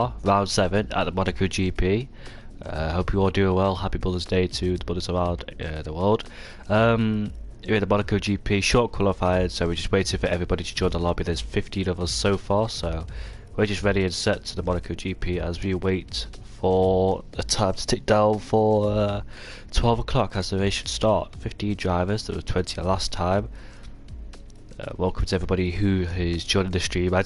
car, round 7 at the Monaco GP. Hope you all doing well. Happy Mother's Day to the mothers around the world. We're in the Monaco GP, short qualified, so we're just waiting for everybody to join the lobby. There's 15 of us so far, so we're just ready and set to the Monaco GP as we wait for the time to tick down for 12 o'clock as the race should start. 15 drivers, there were 20 last time. Welcome to everybody who is joining the stream. I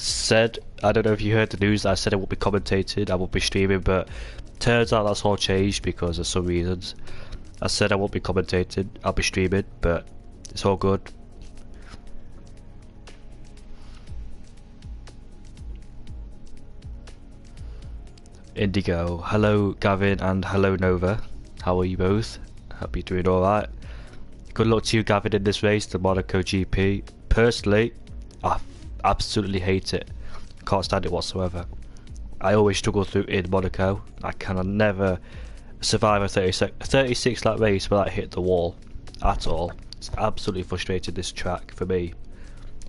don't know if you heard the news, I said I won't be commentating, I won't be streaming, but turns out that's all changed because of some reasons. I said I won't be commentating, I'll be streaming, but it's all good. Indigo, hello Gavin and hello Nova. How are you both? Hope you're doing alright. Good luck to you Gavin in this race, the Monaco GP. Personally, I absolutely hate it. Can't stand it whatsoever. I always struggle through in Monaco. I can never survive a 36 lap race without hitting the wall at all. It's absolutely frustrated, this track, for me,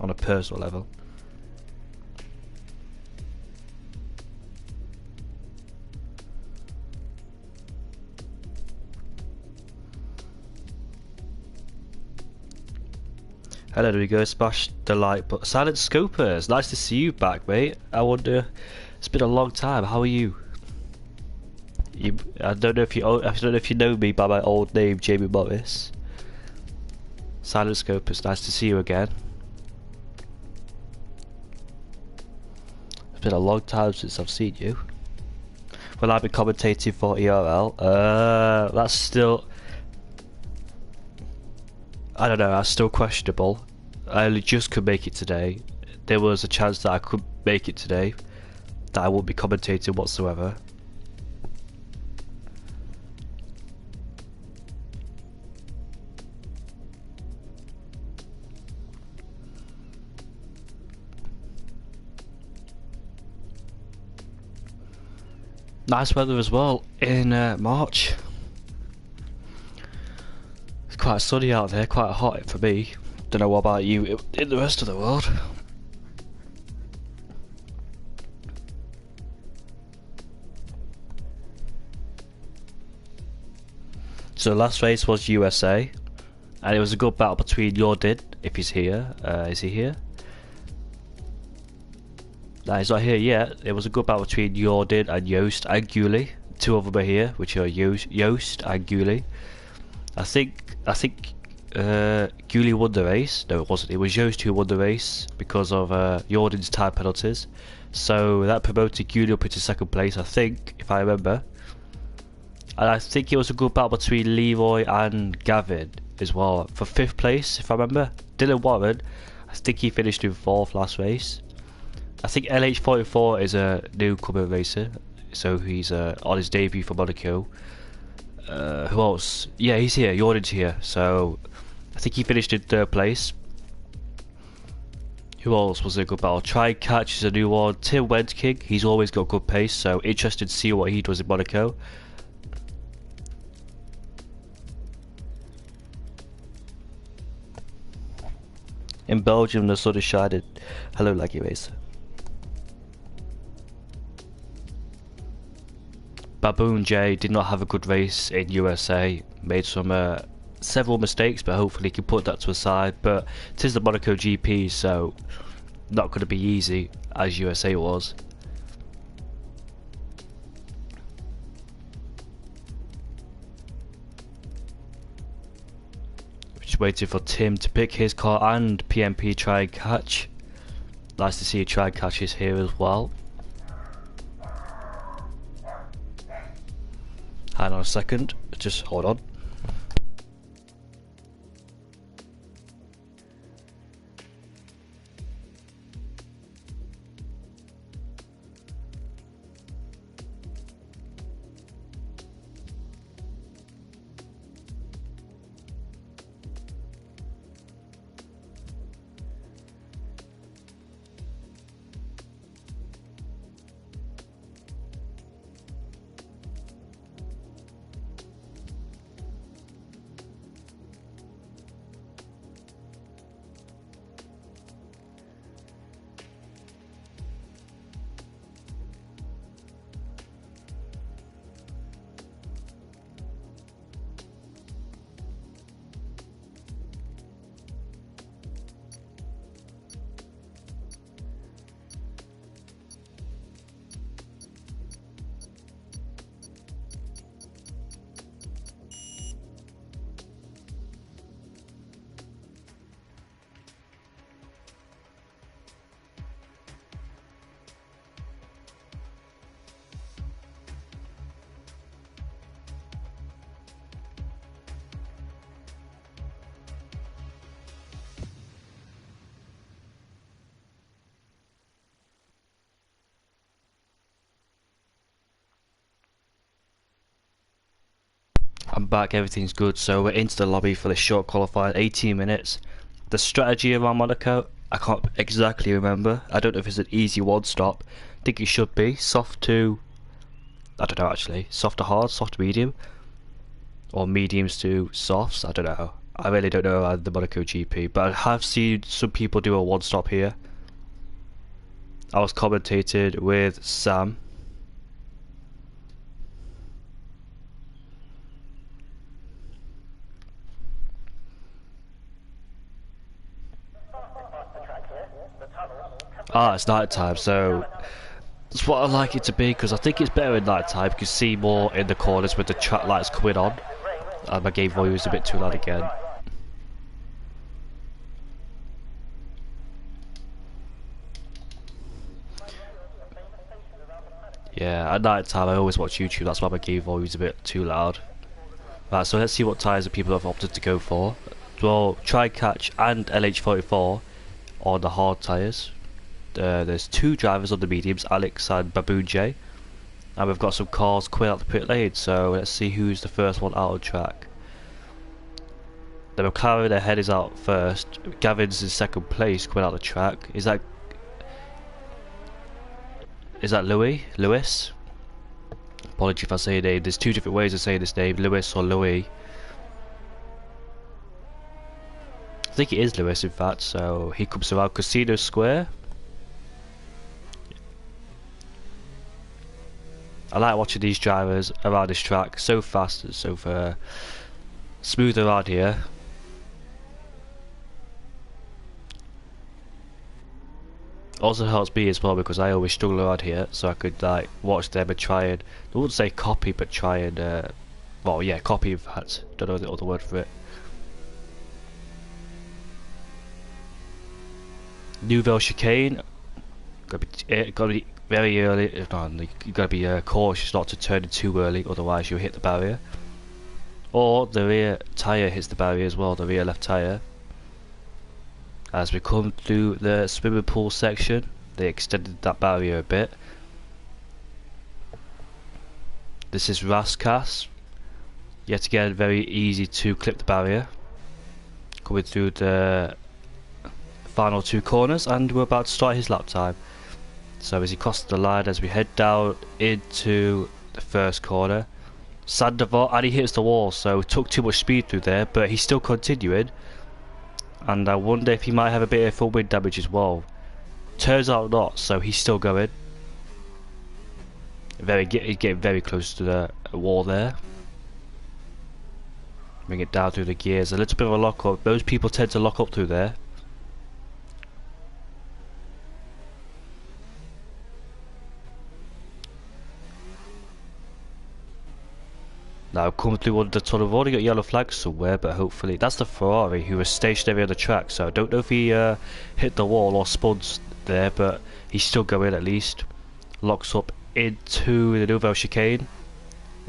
on a personal level. Hello, there we go, smash the like button. Silent Scopers, nice to see you back, mate. I wonder, it's been a long time, how are you? I don't know if you know me by my old name, Jamie Morris. Silent Scopers, nice to see you again. It's been a long time since I've seen you. Well, I've been commentating for ERL. That's still, I don't know, that's still questionable. I only just could make it today. There was a chance that I could make it today, that I won't be commentating whatsoever. Nice weather as well in March. It's quite sunny out there, quite hot for me. Don't know what about you in the rest of the world. So the last race was USA, and it was a good battle between Jordan, if he's here. Is he here? No, he's not here yet. It was a good battle between Jordan and Joost and Gulli. Two of them are here, which are Joost and Gulli. I think Gulli won the race. No, it wasn't. It was Joost who won the race because of Jordan's time penalties. So that promoted Gulli up into second place, I think, if I remember. And I think it was a good battle between Leroy and Gavin as well for 5th place, if I remember. Dylan Warren, I think he finished in 4th last race. I think LH44 is a newcomer racer, so he's on his debut for Monaco. Who else? Yeah, he's here. Jordan's here, so I think he finished in 3rd place. Who else was a good battle? Try Catch is a new one. Tim Wendking, he's always got good pace, so interested to see what he does in Monaco. In Belgium, the sun is shining. Hello, Laggy Racer. Baboon J did not have a good race in USA. Made some several mistakes, but hopefully he can put that to a side. But it is the Monaco GP, so not going to be easy as USA was. Just waiting for Tim to pick his car and PMP try and catch. Nice to see you try and catch is here as well. Hang on a second, just hold on. I'm back, everything's good. So we're into the lobby for the short qualifying, 18 minutes. The strategy around Monaco, I can't exactly remember. I don't know if it's an easy one stop. I think it should be soft to, I don't know actually, soft to hard, soft to medium, or mediums to softs. I don't know. I really don't know the Monaco GP, but I have seen some people do a one stop here. I was commentated with Sam. It's night time, so that's what I like it to be, because I think it's better in night time. You can see more in the corners with the track lights coming on. And my game volume is a bit too loud again. Yeah, at night time I always watch YouTube, that's why my game volume is a bit too loud. Right, so let's see what tyres that people have opted to go for. Well, Tri-Catch and LH44 on the hard tyres. There's two drivers on the mediums, Alex and Baboon J, and we've got some cars coming out the pit lane, so let's see who's the first one out on track. The McLaren ahead is out first. Gavin's in second place coming out the track. Is that Lewis? Apology if I say your name. There's two different ways of saying this name, Lewis or Louis. I think it is Lewis in fact, so he comes around Casino Square. I like watching these drivers around this track, so fast and so smooth around here. Also helps me as well because I always struggle around here, so I could like watch them and try and, I wouldn't say copy, but try and well yeah, copy in fact, don't know the other word for it. Nouvelle chicane, gotta be very early. You gotta be cautious not to turn it too early, otherwise you'll hit the barrier. Or the rear tyre hits the barrier as well, the rear left tyre. As we come through the swimming pool section, they extended that barrier a bit. This is Raskas. Yet again, very easy to clip the barrier. Coming through the final two corners, and we're about to start his lap time. So as he crosses the line, as we head down into the first corner, Sandoval, and he hits the wall, so took too much speed through there, but he's still continuing. And I wonder if he might have a bit of full wind damage as well. Turns out not, so he's still going. He's getting very close to the wall there. Bring it down through the gears, a little bit of a lock up. Those people tend to lock up through there. Now coming through under the tunnel, we've already got yellow flags somewhere, but hopefully that's the Ferrari who was stationary on the track, so I don't know if he hit the wall or spun there, but he's still going at least. Locks up into the Nouvelle chicane.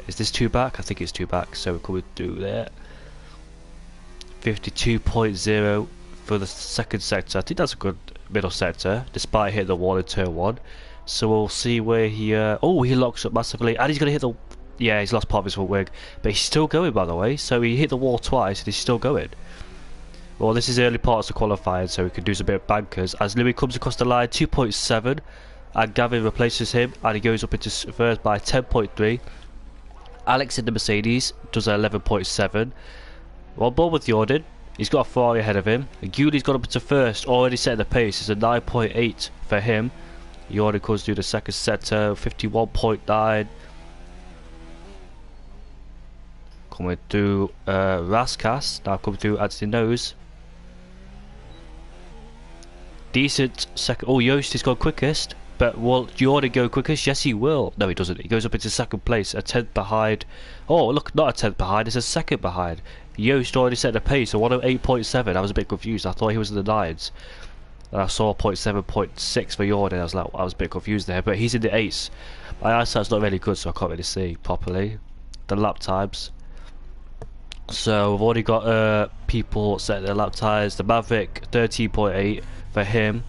Is this two back? I think it's two back, so we're coming through there. 52.0 for the second sector. I think that's a good middle sector, despite hitting the wall in turn one. So we'll see where he he locks up massively, and he's going to hit the, yeah, he's lost part of his front wing, but he's still going by the way, so he hit the wall twice and he's still going. Well, this is early parts of qualifying, so we can do some bit of bankers. As Louis comes across the line, 2.7, and Gavin replaces him, and he goes up into first by 10.3. Alex in the Mercedes does 11.7. Well, board with Jordan, he's got a Ferrari ahead of him. And Guli's got up into first, already setting the pace. It's a 9.8 for him. Jordan comes through the second sector, 51.9. Coming through Raskas, now coming through Anthony Nose. Decent second. Oh, Yost has gone quickest, but will Jordan go quickest? Yes, he will. No, he doesn't. He goes up into second place, a 10th behind. Oh, look, not a 10th behind, it's a second behind. Yost already set the pace, so 108.7. I was a bit confused. I thought he was in the 9s. And I saw 0.7, 0.6 for Jordan. I was a bit confused there, but he's in the 8s. My eyesight's not really good, so I can't really see properly the lap times. So we've already got people setting their lap times. The Maverick 13.8 for him.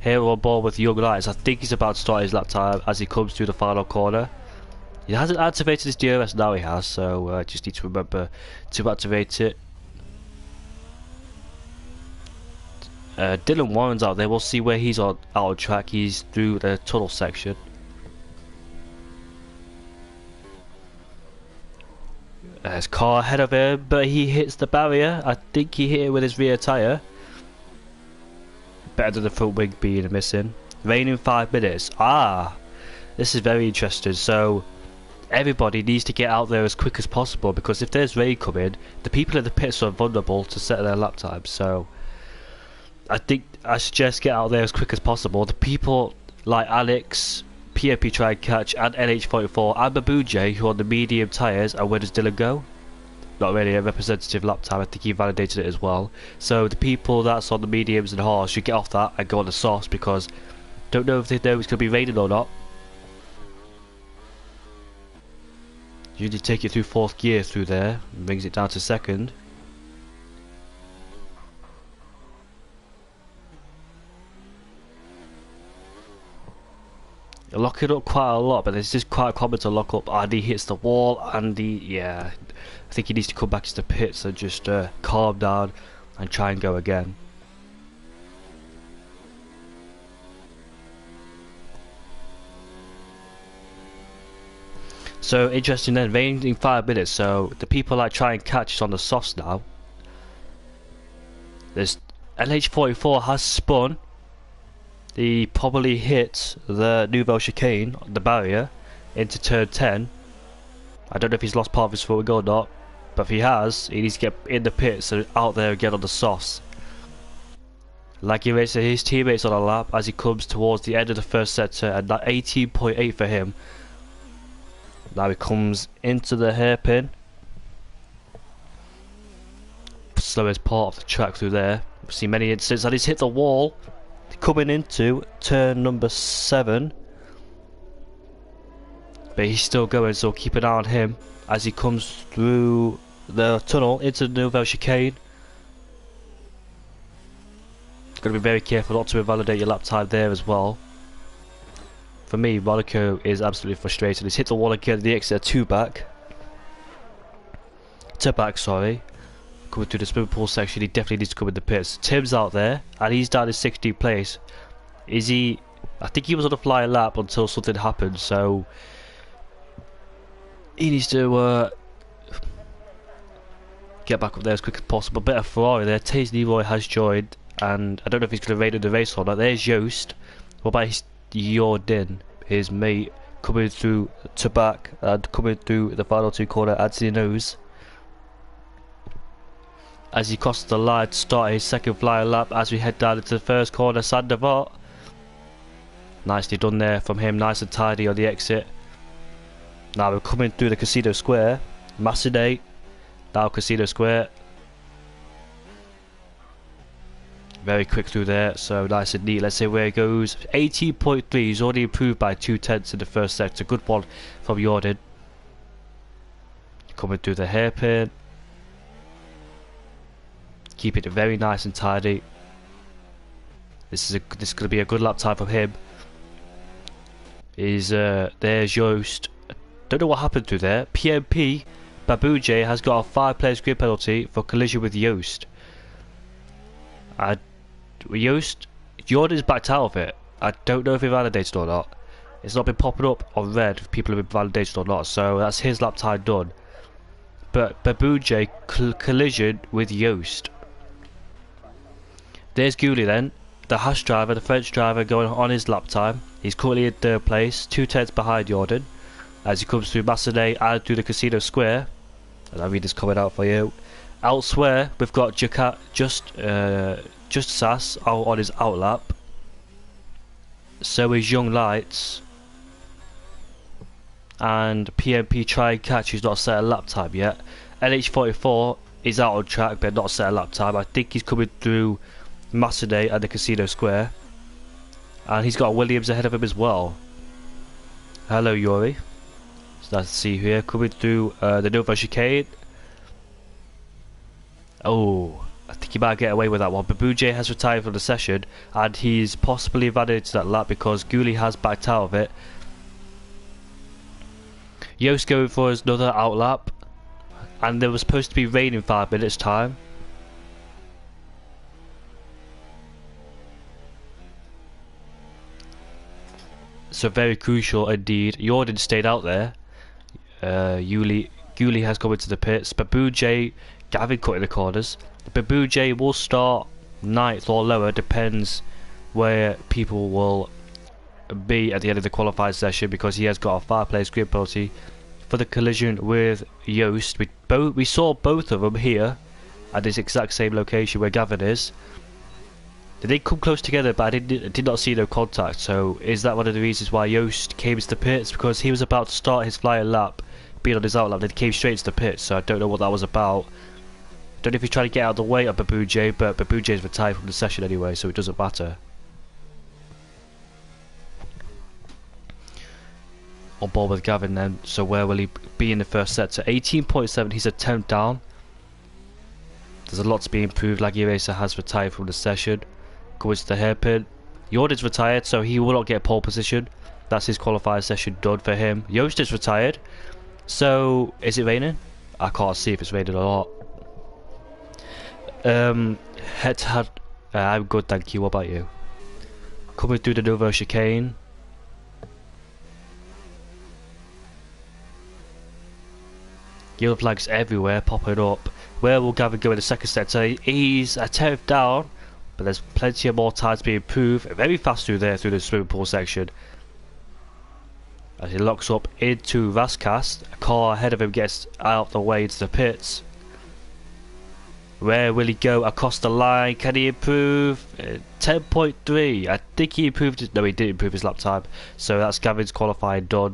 Here we're on board with Young Lights. I think he's about to start his lap time as he comes through the final corner. He hasn't activated his DRS, now he has, so just need to remember to activate it. Dylan Warren's out there. We'll see where he's out of track. He's through the tunnel section. There's a car ahead of him, but he hits the barrier. I think he hit it with his rear tyre. Better than the front wing being missing. Rain in 5 minutes. This is very interesting. So everybody needs to get out there as quick as possible, because if there's rain coming, the people in the pits are vulnerable to set their lap time. So I suggest get out there as quick as possible. The people like Alex, PMP Try and Catch, and NH44 and Babuje, who are on the medium tyres, and where does Dylan go? Not really a representative lap time. I think he validated it as well. So the people that's on the mediums and hards should get off that and go on the softs, because don't know if they know it's going to be raining or not. Usually take it through 4th gear through there and brings it down to 2nd. Lock it up quite a lot, but it's just quite common to lock up. And he hits the wall, and yeah, I think he needs to come back to the pits and just calm down and try and go again. So interesting then, rain in 5 minutes, so the people that try and catch is on the softs now. There's LH44 has spun. He probably hit the Nouvelle chicane, the barrier, into turn 10. I don't know if he's lost part of his foot or not, but if he has, he needs to get in the pits and out there again on the softs. Like he races his teammates on a lap as he comes towards the end of the first sector, and that 18.8 for him. Now he comes into the hairpin. Slowest part of the track through there. We've seen many incidents, and he's hit the wall coming into turn number 7. But he's still going, so keep an eye on him as he comes through the tunnel into the Nouvelle chicane. Got to be very careful not to invalidate your lap time there as well. For me, Monaco is absolutely frustrated. He's hit the wall again, the exit 2 back. Sorry. Coming through the swimming pool section, he definitely needs to come in the pits. Tim's out there, and he's down in 16th place. Is he? I think he was on a flying lap until something happened, so he needs to get back up there as quick as possible. Bit of Ferrari there. Taze Leroy has joined, and I don't know if he's going to raid in the race or not. There's Joost. What about Jordan, his mate, coming through to back and coming through the final 2 corner as he knows. As he crosses the line to start his 2nd flying lap as we head down into the 1st corner, Sandoval. Nicely done there from him, nice and tidy on the exit. Now we're coming through the Casino Square. Massenet, now Casino Square. Very quick through there, so nice and neat. Let's see where it goes. 18.3, he's already improved by 2/10 in the first sector. Good one from Jordan. Coming through the hairpin. Keeping it very nice and tidy. This is going to be a good lap time from him. There's Joost. Don't know what happened through there. PMP Babuje has got a 5 players grid penalty for collision with Joost. Jordan's backed out of it. I don't know if he validated or not. It's not been popping up on red if people have been validated or not, so that's his lap time done. But Babuje collision with Joost. There's Goulet then, the Haas driver, the French driver, going on his lap time. He's currently in 3rd place, 2/10 behind Jordan, as he comes through Massenet and through the Casino Square. And I'll read this comment out for you. Elsewhere, we've got Just Sass out on his outlap. So is Young Lights. And PMP Try and Catch, who's not set a lap time yet. LH44 is out on track but not set a lap time. I think he's coming through Massenet and the Casino Square. And he's got Williams ahead of him as well. Hello Yuri. It's nice to see you here. Coming through the Nouvelle chicane. Oh, I think he might get away with that one. Babuje has retired from the session, and he's possibly validated that lap because Goulet has backed out of it. Yost going for his another outlap, and there was supposed to be rain in 5 minutes time. So very crucial indeed. Jordan stayed out there. Yuli has come into the pits. Babu J, Gavin cutting the corners. Babu J will start 9th or lower, depends where people will be at the end of the qualifying session, because he has got a 5-place grid penalty for the collision with Yost. We saw both of them here at this exact same location where Gavin is. They did come close together, but I did not see no contact. So is that one of the reasons why Yost came into the pits? Because he was about to start his flying lap, being on his outlap, then he came straight into the pits. So I don't know what that was about. Don't know if he's trying to get out of the way of Babu J, but Babu J is retired from the session anyway, so it doesn't matter. On board with Gavin then. So where will he be in the first sector? 18.7. He's a 10th down. There's a lot to be improved. Laggy Racer has retired from the session. Goes to the hairpin. Jordan's retired, so he will not get pole position. That's his qualifier session done for him. Yost is retired. So is it raining? I can't see if it's raining or not. Head to head. I'm good, thank you. What about you? Coming through the Novo chicane. Yellow flags everywhere popping up. Where will Gavin go in the second sector? He's a 10th down, but there's plenty of more time to be improved. Very fast through there, through the swimming pool section. As he locks up into Rascast, a car ahead of him gets out of the way into the pits. Where will he go across the line? Can he improve? 10.3. I think he improved his... No, he didn't improve his lap time. So that's Gavin's qualifying done.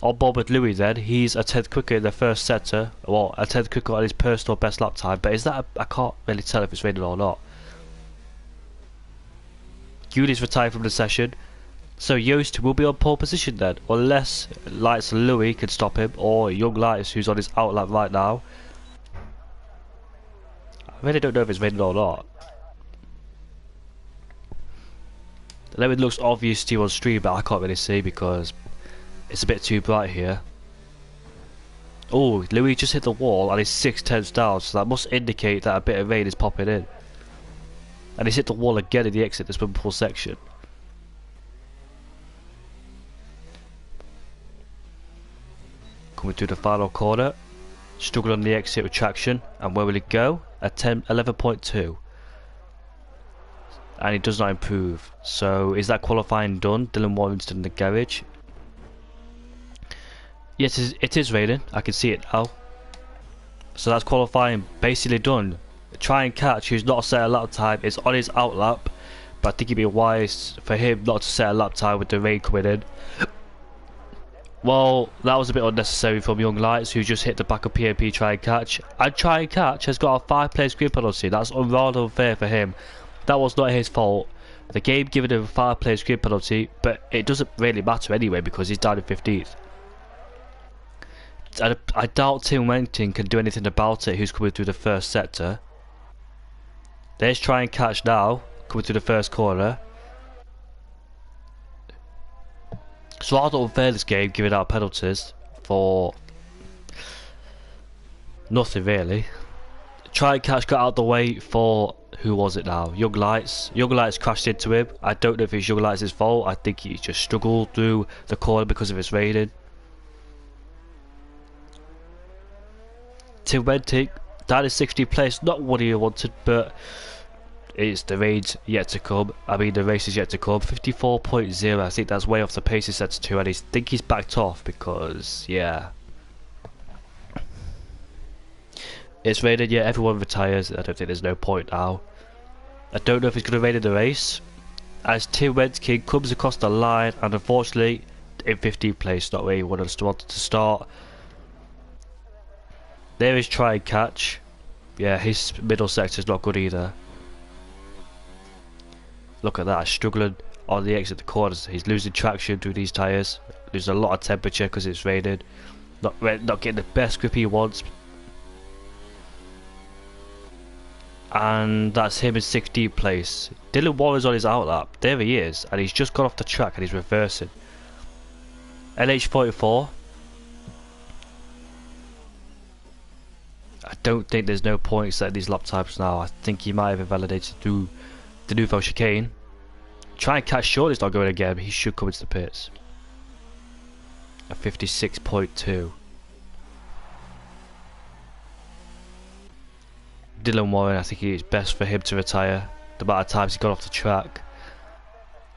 On board with Louis then, he's a 10th quicker in the first sector. Well, a 10th quicker on his personal best lap time. But is that... I can't really tell if it's raining or not. Yuli's retired from the session. So Yost will be on pole position then. Unless Lights Louis can stop him. Or Young Lights, who's on his outlap right now. I really don't know if it's raining or not. I know it looks obvious to you on stream, but I can't really see because it's a bit too bright here. Oh, Louis just hit the wall and he's 6/10 down, so that must indicate that a bit of rain is popping in. And he's hit the wall again in the exit, the swimming pool section. Coming through the final corner. Struggle on the exit with traction, and where will it go? At 11.2. And he does not improve. So is that qualifying done? Dylan Warrington in the garage. Yes, it is raining. I can see it now. So that's qualifying basically done. Try and catch, who's not set a lap time, is on his outlap, but I think it'd be wise for him not to set a lap time with the rain coming in. Well, that was a bit unnecessary from Young Lights, who just hit the back of PMP Try and Catch. And Try and Catch has got a 5-place grid penalty. That's rather unfair for him. That was not his fault. The game giving him a 5-place grid penalty, but it doesn't really matter anyway because he's down in 15th. I doubt Tim Wenting can do anything about it, who's coming through the first sector. There's Try and Catch now, coming through the first corner. It's rather unfair this game, giving out penalties for nothing really. Try and Catch got out the way for, who was it now? Young Lights. Young Lights crashed into him. I don't know if it's Young Lights' fault. I think he just struggled through the corner because of his raining. Tim Wenting, that is 60th place. Not what he wanted, but it's the rain's yet to come. I mean, the race is yet to come. 54.0. I think that's way off the pace he set to, and I think he's backed off because, yeah. It's raining, yeah, everyone retires. I don't think there's no point now. I don't know if he's going to rain in the race. As Tim Wenting comes across the line, and unfortunately, in 15th place, not where he wanted to start. There is Try and Catch. Yeah, his middle sector is not good either. Look at that, struggling on the exit of the corners. He's losing traction through these tyres. Losing a lot of temperature because it's raining. Not getting the best grip he wants. And that's him in 16th place. Dylan Warren's on his outlap. There he is. And he's just got off the track and he's reversing. LH44. don't think there's no point setting these lap times now. I think he might have invalidated through the nouveau chicane. Try and catch Shorty's not going again, but he should come into the pits. A 56.2. Dylan Warren, I think it's best for him to retire. The amount of times he got off the track.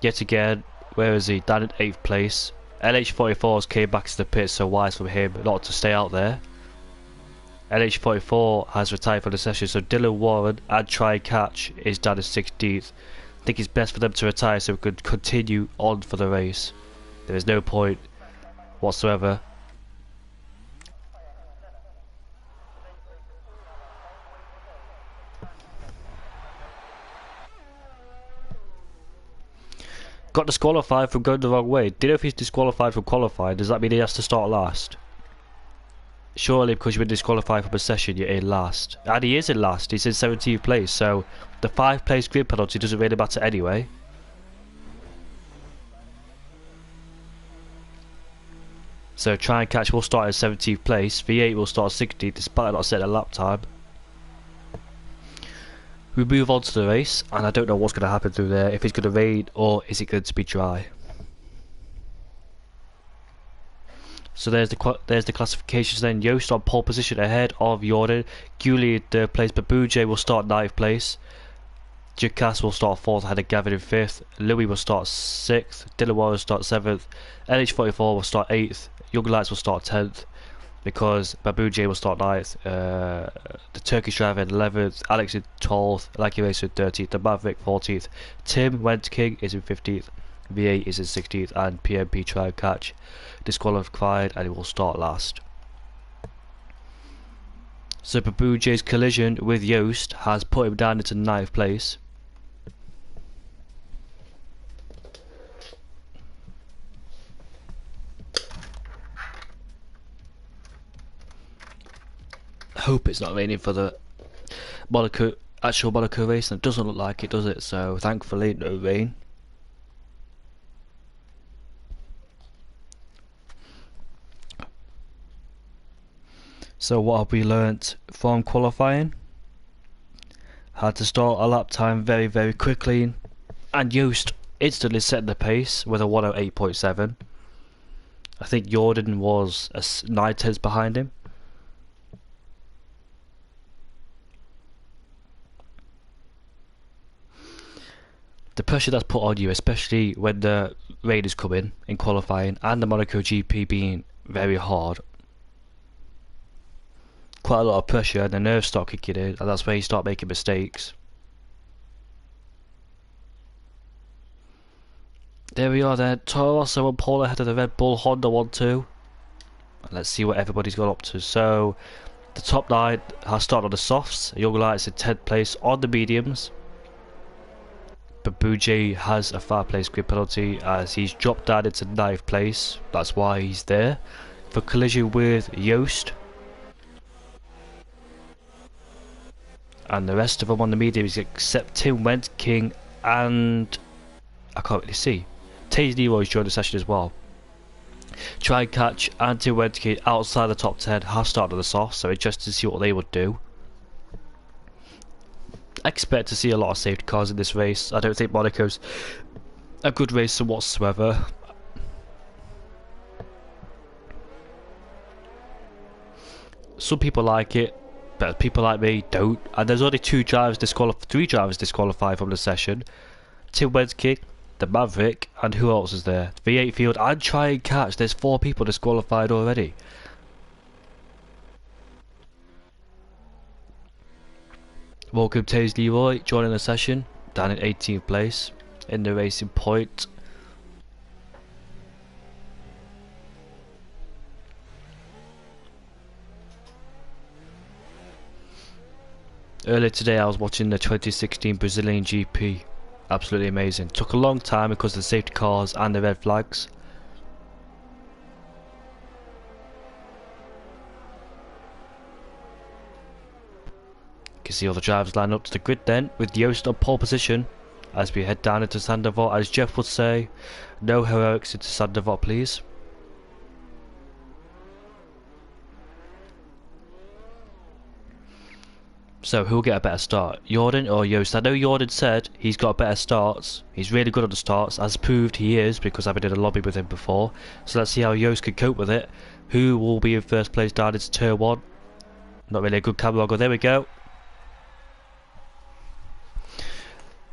Yet again, where is he? Down in 8th place. LH44s came back to the pits, so wise from him not to stay out there. LH44 has retired from the session, so Dylan Warren and Try and Catch is down to 16th. I think it's best for them to retire so we could continue on for the race. There is no point whatsoever. Got disqualified from going the wrong way. Do you know if he's disqualified from qualifying, does that mean he has to start last? Surely because you've been disqualified from a session, you're in last. And he is in last, he's in 17th place, so the 5 place grid penalty doesn't really matter anyway. So Try and Catch will start in 17th place, V8 will start 16th despite not setting a lap time. We move on to the race, and I don't know what's going to happen through there, if it's going to rain or is it going to be dry. So there's the classifications then. Yost on pole position ahead of Jordan. Gulli in 3rd place, Babuje will start 9th place. Ducasse will start 4th ahead of Gavin in 5th. Louis will start 6th. Dylan Warren will start 7th. LH44 will start 8th. Young Lights will start 10th. Because Babuje will start 9th, the Turkish driver in 11th, Alex in 12th, Lucky Racer in 13th, the Maverick 14th, Tim Went King is in 15th, V8 is in 16th, and PMP Try and Catch disqualified and he will start last. So Babuje's collision with Yost has put him down into 9th place. Hope it's not raining for the actual Monaco race, and it doesn't look like it, does it? So thankfully no rain. So what have we learnt from qualifying? Had to start a lap time very, very quickly, and Yost instantly set the pace with a 108.7. I think Jordan was 9/10 behind him. The pressure that's put on you, especially when the rain is coming in qualifying and the Monaco GP being very hard. Quite a lot of pressure and the nerves start kicking in, and that's where you start making mistakes. There we are then, Toro Rosso and Paul ahead of the Red Bull Honda 1-2. Let's see what everybody's got up to. So, the top 9 has started on the softs, Young Lights in 10th place on the mediums. Babuje has a 5 place grid penalty as he's dropped down into 9th place. That's why he's there. For collision with Yost. And the rest of them on the mediums except Tim Went King and I can't really see. Taze Leroy's joined the session as well. Try and Catch and Tim Went King outside the top 10 have started on the soft, so interested to see what they would do. I expect to see a lot of safety cars in this race. I don't think Monaco's a good racer whatsoever. Some people like it, but people like me don't. And there's only 3 drivers disqualified from the session. Tim Wensky, the Maverick, and who else is there? V8 Field and Try and Catch. There's 4 people disqualified already. Welcome Taze Leroy joining the session, down in 18th place in the racing point. Earlier today I was watching the 2016 Brazilian GP. Absolutely amazing. Took a long time because of the safety cars and the red flags. You can see all the drivers line up to the grid then, with Yost on pole position as we head down into Sandoval. As Jeff would say, no heroics into Sandoval please. So who'll get a better start, Jordan or Joost? I know Jordan said he's got better starts. He's really good on the starts, as proved he is, because I've been in a lobby with him before. So let's see how Joost can cope with it. Who will be in first place down into turn 1? Not really a good camera angle. There we go.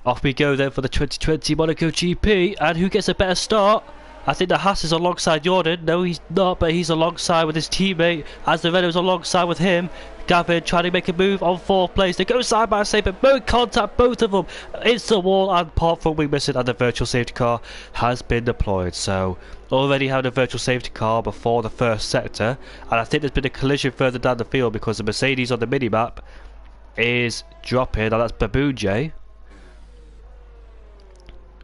Off we go then for the 2020 Monaco GP. And who gets a better start? I think the Haas is alongside Jordan. No, he's not, but he's alongside with his teammate. As the Renault's alongside with him. Gavin trying to make a move on 4th place. They go side by side, but no contact, both of them. It's the wall and part front wing missing, and the virtual safety car has been deployed. So already having a virtual safety car before the first sector, and I think there's been a collision further down the field because the Mercedes on the mini-map is dropping, and that's Baboon J.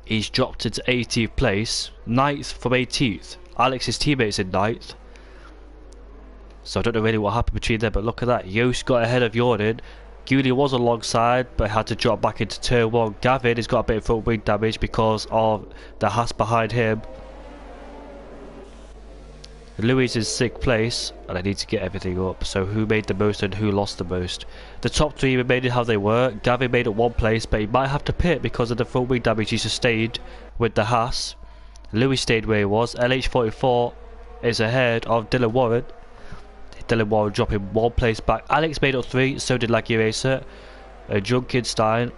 He's dropped into 18th place, 9th from 18th. Alex's teammates in 9th. So I don't know really what happened between them, but look at that. Joost got ahead of Jordan. Gulli was alongside, but had to drop back into turn 1. Gavin has got a bit of front wing damage because of the Haas behind him. Louis is 6th place, and I need to get everything up. So who made the most and who lost the most? The top 3 remained how they were. Gavin made it 1 place, but he might have to pit because of the front wing damage he sustained with the Haas. Louis stayed where he was. LH44 is ahead of Dylan Warren. Dylan Warren dropping 1 place back. Alex made up 3, so did Laggy Racer. Junkenstein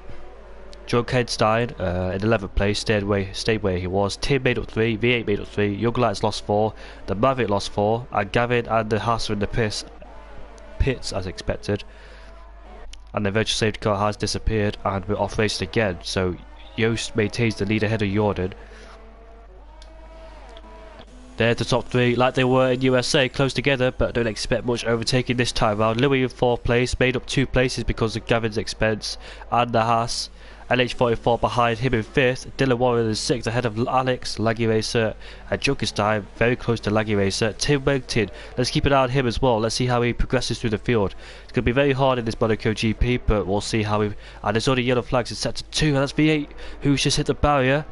in 11th place, stayed where he was. Tim made up 3, V8 made up 3, Young Lights lost 4, the Maverick lost 4, and Gavin and the Haas are in the pits as expected. And the virtual safety car has disappeared, and we're off racing again. So Joost maintains the lead ahead of Jordan. They're the top 3 like they were in USA, close together, but don't expect much overtaking this time round. Louis in 4th place, made up 2 places because of Gavin's expense and the Haas. LH44 behind him in 5th, Dylan Warren is 6th ahead of Alex, Laggy Racer and Junkenstein, very close to Laggy Racer. Tim Wegtin, let's keep an eye on him as well, let's see how he progresses through the field. It's going to be very hard in this Monaco GP, but we'll see how he... And there's already yellow flags in sector 2, and that's V8 who's just hit the barrier,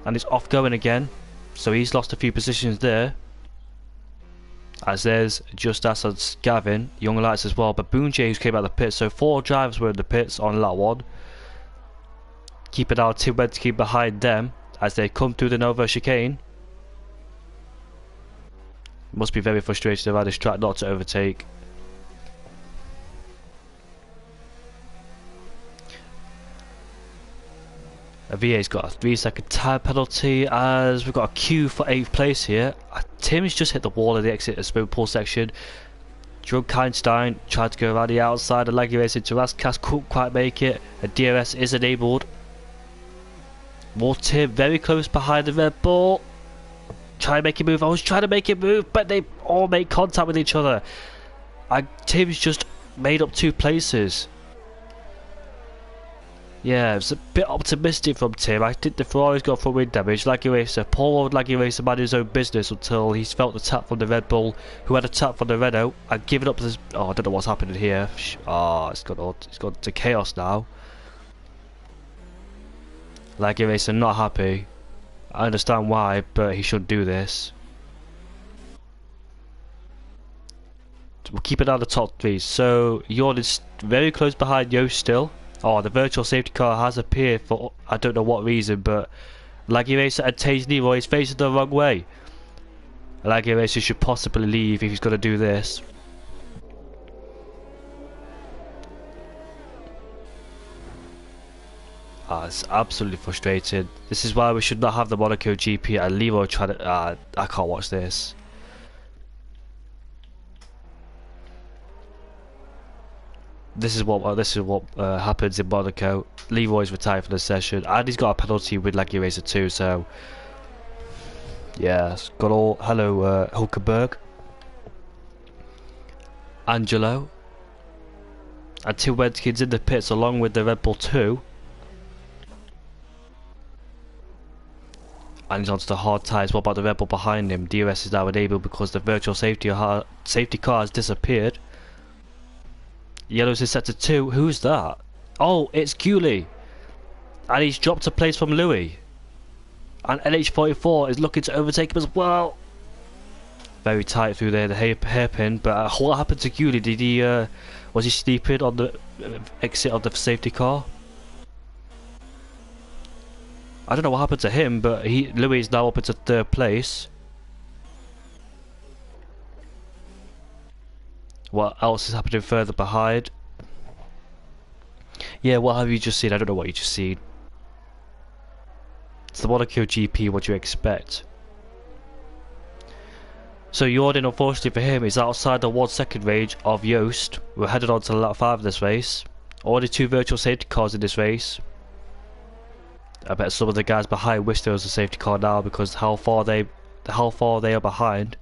and it's off going again. So he's lost a few positions there. As there's Just As and Gavin, Young Lights as well. Baboon James came out of the pits, so 4 drivers were in the pits on lap 1. Keep an eye on Tim Wentke behind them as they come through the Nova chicane. Must be very frustrated around this track not to overtake. VA's got a 3-second time penalty as we've got a queue for 8th place here. Tim's just hit the wall at the exit of Spoon Pool section. Junkenstein tried to go around the outside, and Laggy Racer into Raskas couldn't quite make it. A DRS is enabled. More Tim very close behind the Red Bull. Try to make it move. I was trying to make it move, but they all make contact with each other. And Tim's just made up 2 places. Yeah, it was a bit optimistic from Tim. I think the Ferrari's got front wing damage. Laggy Racer, poor old Laggy Racer minded his own business until he's felt the tap from the Red Bull, who had a tap from the Renault, and given up this. Oh, I don't know what's happening here. It's gone to chaos now. Laggy Racer not happy. I understand why, but he shouldn't do this. So we'll keep it on the top 3. So Jordan's very close behind Joost still. Oh, the virtual safety car has appeared for I don't know what reason, but Laggy Racer and Taze Leroy is facing the wrong way. Laggy Racer should possibly leave if he's going to do this. It's absolutely frustrating. This is why we should not have the Monaco GP and Leroy trying to... I can't watch this. This is what happens in Monaco. Leroy's retired from the session, and he's got a penalty with Laggy Racer too. So yeah, it's got all. Hello, Hulkenberg, Angelo, and Tim Wentke's in the pits along with the Red Bull 2. And he's onto the hard tyres. What about the Red Bull behind him? DRS is now enabled because the virtual safety car has disappeared. Yellow's in sector 2. Who's that? Oh, it's Gulli. And he's dropped a place from Louis. And LH44 is looking to overtake him as well. very tight through there, the hairpin. But what happened to Gulli? Did he was he sleeping on the exit of the safety car? I don't know what happened to him, but Louis is now up into 3rd place. What else is happening further behind? Yeah, what have you just seen? I don't know what you just seen. It's the Monaco GP, what do you expect? So Jordan, unfortunately for him, is outside the 1 second range of Joost. We're headed on to lap 5 of this race. Already 2 virtual safety cars in this race. I bet some of the guys behind wish there was a safety car now because how far they are behind.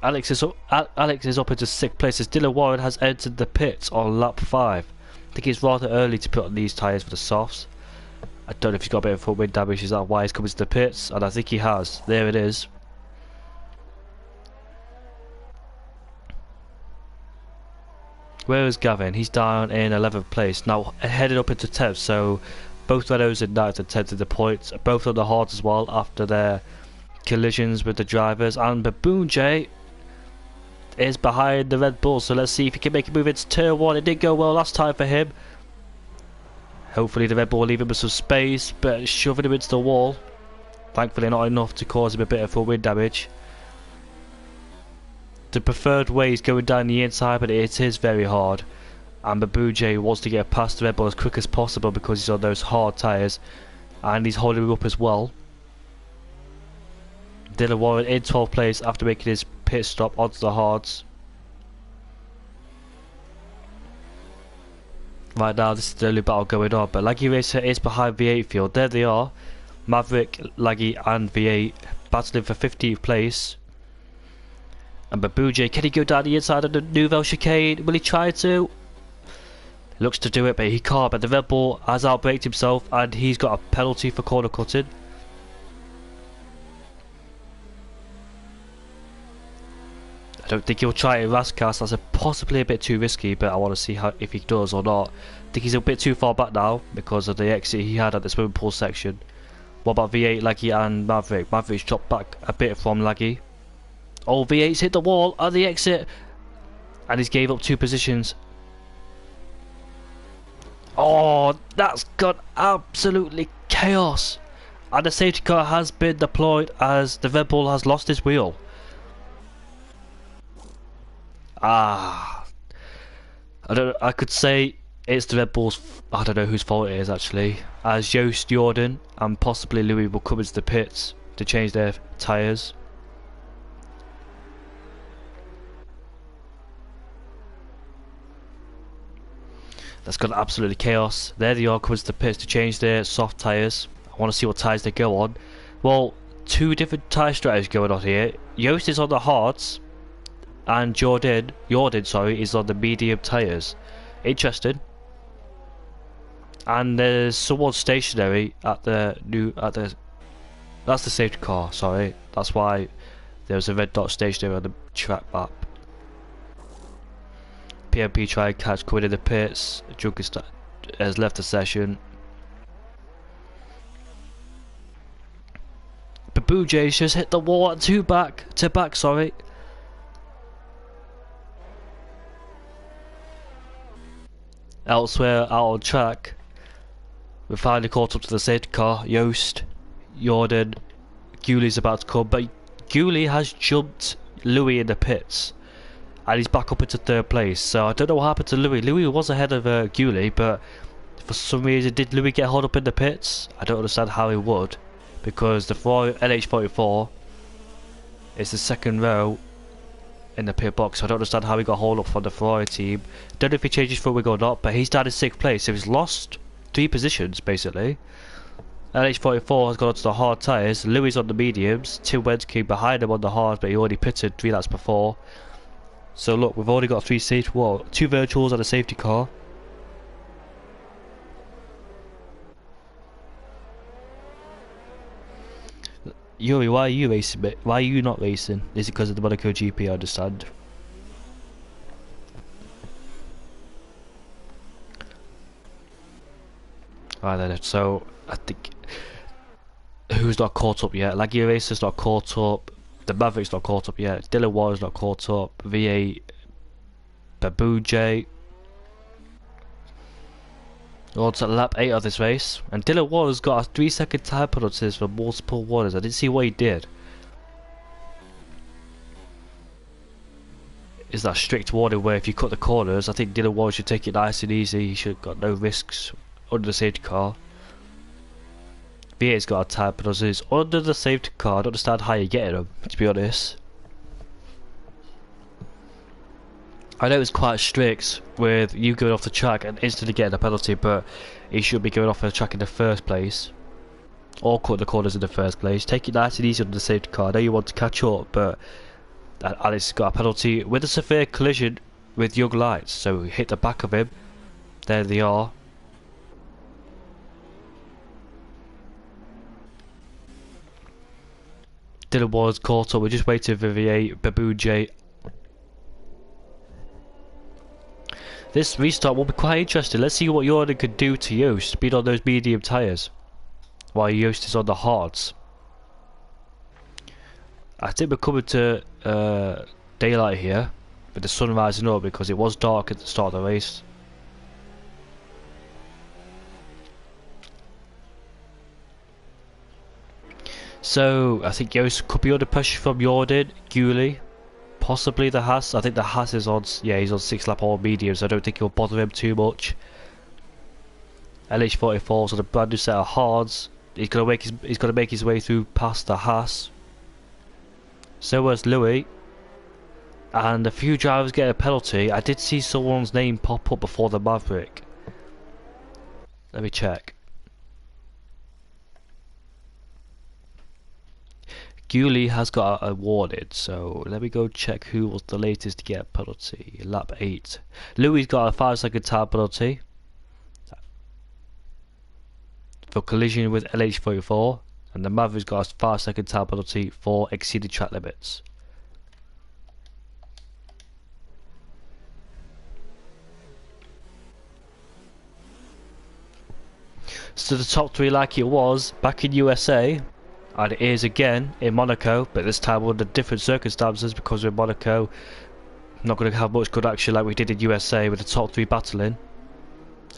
Alex is up into 6th place as Dylan Warren has entered the pits on lap 5. I think it's rather early to put on these tyres for the softs. I don't know if he's got a bit of front wing damage, is that why he's coming to the pits? And I think he has. There it is. Where is Gavin? He's down in 11th place. Now headed up into 10th, so both Renaults in 9th and 10th in the points. Both on the hards as well after their collisions with the drivers. And Baboon J is behind the Red Bull, so let's see if he can make a move into turn 1. It did go well last time for him. Hopefully the Red Bull will leave him with some space, but shoving him into the wall. Thankfully not enough to cause him a bit of full wind damage. The preferred way is going down the inside, but it is very hard. And Baboon J wants to get past the Red Bull as quick as possible because he's on those hard tyres. And he's holding him up as well. Dylan Warren in 12th place after making his pit stop onto the hards. Right now this is the only battle going on, but Laggy Racer is behind V8 field. There they are. Maverick, Laggy and V8 battling for 15th place. And Baboon J, can he go down the inside of the Nouvelle chicane? Will he try to? Looks to do it, but he can't. But the Red Bull has outbraked himself and he's got a penalty for corner cutting. I don't think he'll try it in Rascas. That's possibly a bit too risky, but I want to see if he does or not. I think he's a bit too far back now because of the exit he had at the swimming pool section. What about V8, Laggy and Maverick? Maverick's dropped back a bit from Laggy. Oh, V8's hit the wall at the exit and he's gave up 2 positions. Oh, that's got absolutely chaos. And the safety car has been deployed as the Red Bull has lost his wheel. I could say it's the Red Bull's. I don't know whose fault it is actually. As Joost, Jordan, and possibly Louis will come into the pits to change their tyres. That's got absolutely chaos. There they are, coming to the pits to change their soft tyres. I want to see what tyres they go on. Well, 2 different tyre strategies going on here. Joost is on the hards. And Jordan, is on the medium tyres. Interesting. And there's someone stationary at the that's the safety car, sorry. That's why there's a red dot stationary on the track map. PMP try and catch coming in the pits. Junker has left the session. Baboon J just hit the wall at to back, sorry. Elsewhere, out on track, we finally caught up to the safety car. Joost, Jordan, Gulli's about to come, but Gulli has jumped Louis in the pits, and he's back up into 3rd place. So I don't know what happened to Louis. Louis was ahead of Gulli, but for some reason, did Louis get hauled up in the pits? I don't understand how he would, because the Ferrari LH44 is the 2nd row in the pit box. So I don't understand how he got hauled up from the Ferrari team. Don't know if he changed his front wing or not, but he's down in 6th place, so he's lost 3 positions basically. LH44 has gone onto the hard tyres. Louis on the mediums. Tim Wensking behind him on the hard, but he already pitted 3 laps before. So look, we've already got 2 virtuals and a safety car. Yuri, why are you racing, mate? Why are you not racing? Is it because of the Monaco GP? I understand. Right then, so I think who's not caught up yet. Laggy Racer's not caught up. The Maverick's not caught up yet. Dylan Warren's not caught up. V8 Babuje. We're on to lap 8 of this race. And Dylan Warren's got a 3-second time penalties for multiple warnings. I didn't see what he did. Is that strict warning where if you cut the corners, I think Dylan Warren should take it nice and easy. He should have got no risks under the safety car. V8's got a time penalties under the safety car. I don't understand how you're getting them, to be honest. I know it's quite strict with you going off the track and instantly getting a penalty, but he should be going off the track in the first place. Or cut the corners in the first place. Take it nice and easy under the safety car. I know you want to catch up, but Alex has got a penalty with a severe collision with Young Lights. So he hit the back of him. There they are. Dylan Warren's caught up. We're just waiting for V8 Babuje. This restart will be quite interesting. Let's see what Jordan could do to Joost, being on those medium tyres, while Joost is on the hards. I think we're coming to daylight here, with the sun rising up because it was dark at the start of the race. So I think Joost could be under pressure from Jordan, Gulli. Possibly the Haas. I think the Haas is on. Yeah, he's on 6-lap all mediums. So I don't think it'll bother him too much. LH44's on a brand new set of hards. He's gonna make his way through past the Haas. So was Louis. And a few drivers get a penalty. I did see someone's name pop up before the Maverick. Let me check. Gulli has got awarded, so let me go check who was the latest to get a penalty. Lap 8. Louis got a 5-second time penalty for collision with LH44, and the Maverick's got a 5-second time penalty for exceeding track limits. So the top 3 like it was back in USA. And it is again in Monaco, but this time under different circumstances because we're in Monaco. Not going to have much good action like we did in USA with the top 3 battling.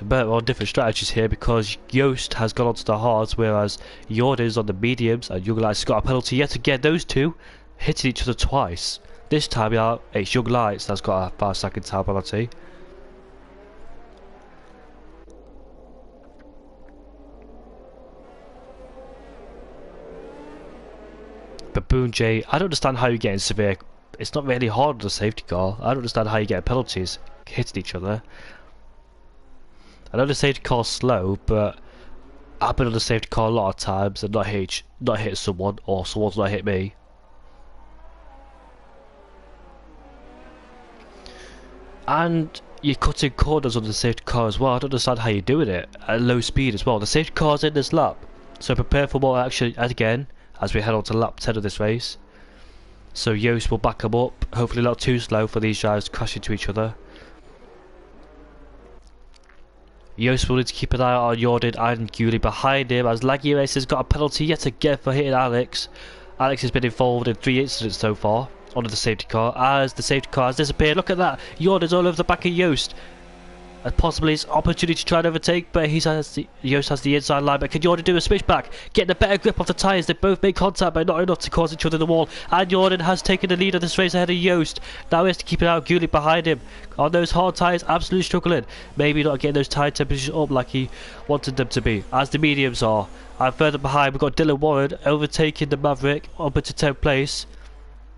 But we're on different strategies here because Joost has gone onto the hards, whereas Jordan is on the mediums, and Young Lights got a penalty yet again. Those two hitting each other twice. This time out, it's Young Lights that's got a 5-second time penalty. Babuje, I don't understand how you're getting severe. It's not really hard on the safety car. I don't understand how you get penalties hitting each other. I know the safety car's slow, but I've been on the safety car a lot of times and not hit someone, or someone's not hit me. And you're cutting corners on the safety car as well. I don't understand how you're doing it at low speed as well. The safety car's in this lap, so prepare for more action again as we head on to lap 10 of this race. So Joost will back him up, hopefully not too slow for these drivers to crash into each other. Joost will need to keep an eye on Jordan and Gulli behind him, as Laggy Racer's got a penalty yet again for hitting Alex. Alex has been involved in 3 incidents so far under the safety car, as the safety car has disappeared. Look at that, Jordan's all over the back of Joost. And possibly his opportunity to try and overtake, but Joost has the inside line. But can Jordan do a switchback? Getting a better grip of the tyres. They both make contact, but not enough to cause each other the wall. And Jordan has taken the lead of this race ahead of Joost. Now he has to keep it out. Gulli behind him on those hard tyres, absolutely struggling. Maybe not getting those tyre temperatures up like he wanted them to be, as the mediums are. And further behind, we've got Dylan Warren overtaking the Maverick up into 10th place.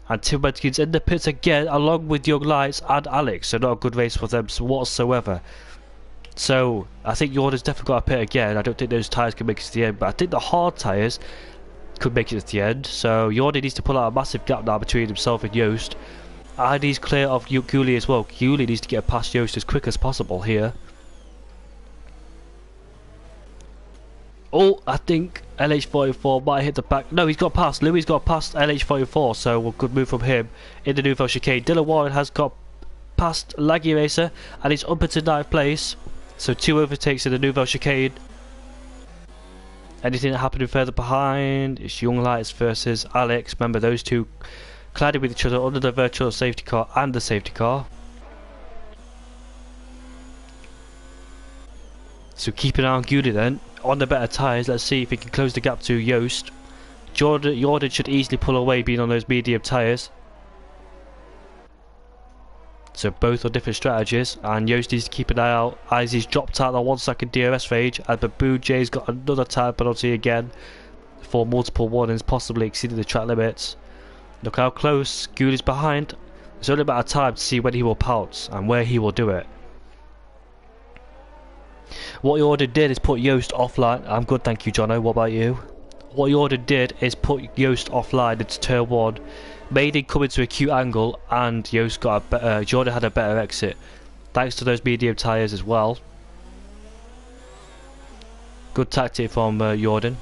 And Tim Watkins in the pits again, along with Young Lights and Alex. So not a good race for them whatsoever. So I think Jordan's definitely got a pit again. I don't think those tyres can make it to the end, but I think the hard tyres could make it to the end. So Jordan needs to pull out a massive gap now between himself and Joost. And he's clear of Gulli as well. Gulli needs to get past Joost as quick as possible here. Oh, I think LH44 might hit the back. No, he's got past. Louis got past LH44, so a good move from him in the Nouvelle chicane. Dylan Warren has got past Laggy Racer, and he's up into 9th place. So 2 overtakes in the Nouvelle chicane. Anything happening further behind? It's Young Lights versus Alex. Remember, those two collided with each other under the virtual safety car and the safety car. So keep an eye on Gulli then. On the better tyres, let's see if he can close the gap to Joost. Jordan should easily pull away being on those medium tyres. So both are different strategies, and Joost needs to keep an eye out as he's dropped out the 1 second DRS range, and Babu J's got another tyre penalty again for multiple warnings, possibly exceeding the track limits. Look how close Gulli's behind. It's only a matter of time to see when he will pounce and where he will do it. What Jordan did is put Joost offline. I'm good, thank you, Jono. What about you? What Jordan did is put Joost offline into turn 1, made him come into a acute angle, and Joost got a better, Jordan had a better exit thanks to those medium tyres as well. Good tactic from Jordan.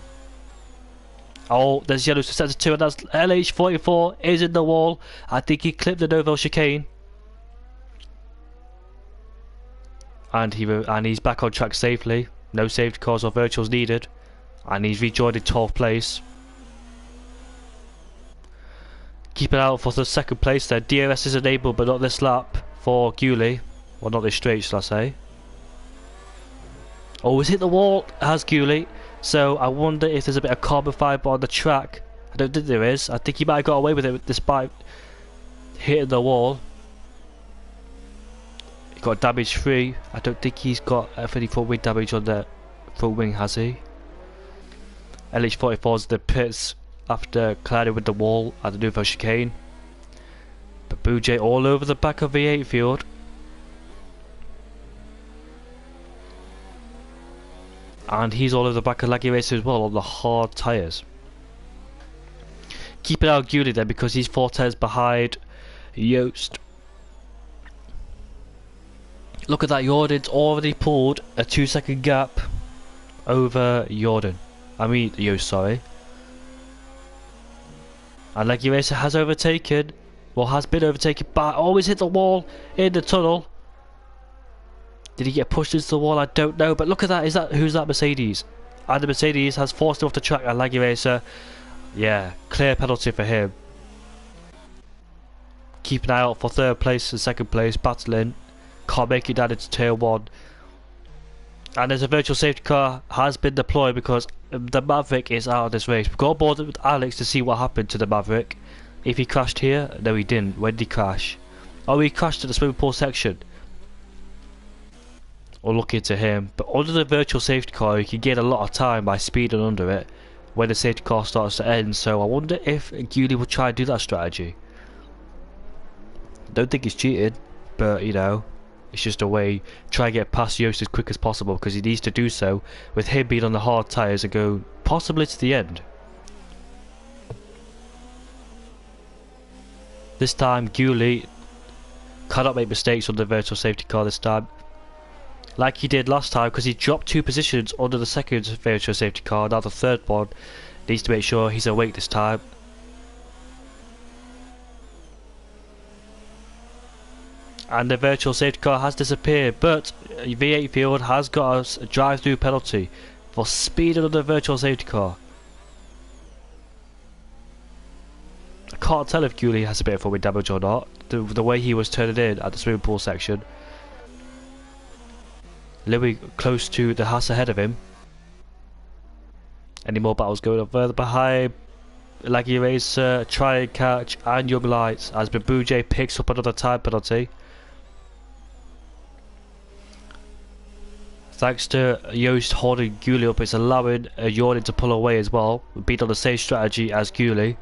Oh, there's yellow to centre 2, and that's LH44 is in the wall. I think he clipped the Novo chicane. And he's back on track safely. No safety cars or virtuals needed. And he's rejoined in 12th place. Keep an eye out for the second place there. DRS is enabled, but not this lap for Gulli. Well, not this straight, shall I say. Oh, he's hit the wall, has Gulli. So I wonder if there's a bit of carbon fibre on the track. I don't think there is. I think he might have got away with it despite hitting the wall. He got damage free. I don't think he's got any front wing damage on the front wing, has he? LH44's the pits after colliding with the wall at the Nouveau chicane. Babu J all over the back of V8 field. And he's all over the back of Laggy Racer as well on the hard tyres. Keep it out Gulli then, because he's 4 tyres behind Joost. Look at that, Jordan's already pulled a 2 second gap over Jordan. I mean Joost, sorry. And Laggy Racer has overtaken, well, has been overtaken by, always hit the wall in the tunnel. Did he get pushed into the wall? I don't know, but look at that. Who's that Mercedes? And the Mercedes has forced him off the track, and Laggy Racer, yeah, clear penalty for him. Keep an eye out for 3rd place and 2nd place, battling. Can't make it down into turn 1. And there's a virtual safety car has been deployed because the Maverick is out of this race. We've got on board with Alex to see what happened to the Maverick. If he crashed here, no he didn't. When did he crash? Oh, he crashed at the swimming pool section. Or look into him. But under the virtual safety car, you can gain a lot of time by speeding under it when the safety car starts to end. So I wonder if Gulli will try and do that strategy. Don't think he's cheated, but you know, it's just a way try and get past Joost as quick as possible, because he needs to do so with him being on the hard tyres and go possibly to the end. This time Gulli cannot make mistakes on the virtual safety car this time, like he did last time, because he dropped 2 positions under the 2nd virtual safety car. Now the 3rd one needs to make sure he's awake this time. And the virtual safety car has disappeared, but V8 field has got us a drive-through penalty for speeding under the virtual safety car. I can't tell if Gulli has a bit of foot damage or not, the way he was turning in at the swimming pool section. Louis close to the Haas ahead of him. Any more battles going on further behind? Laggy Racer, try and catch, and Young Lights as Babu J picks up another time penalty. Thanks to Joost holding Gulli up, it's allowing Jordan to pull away as well. We've been on the same strategy as Gulli.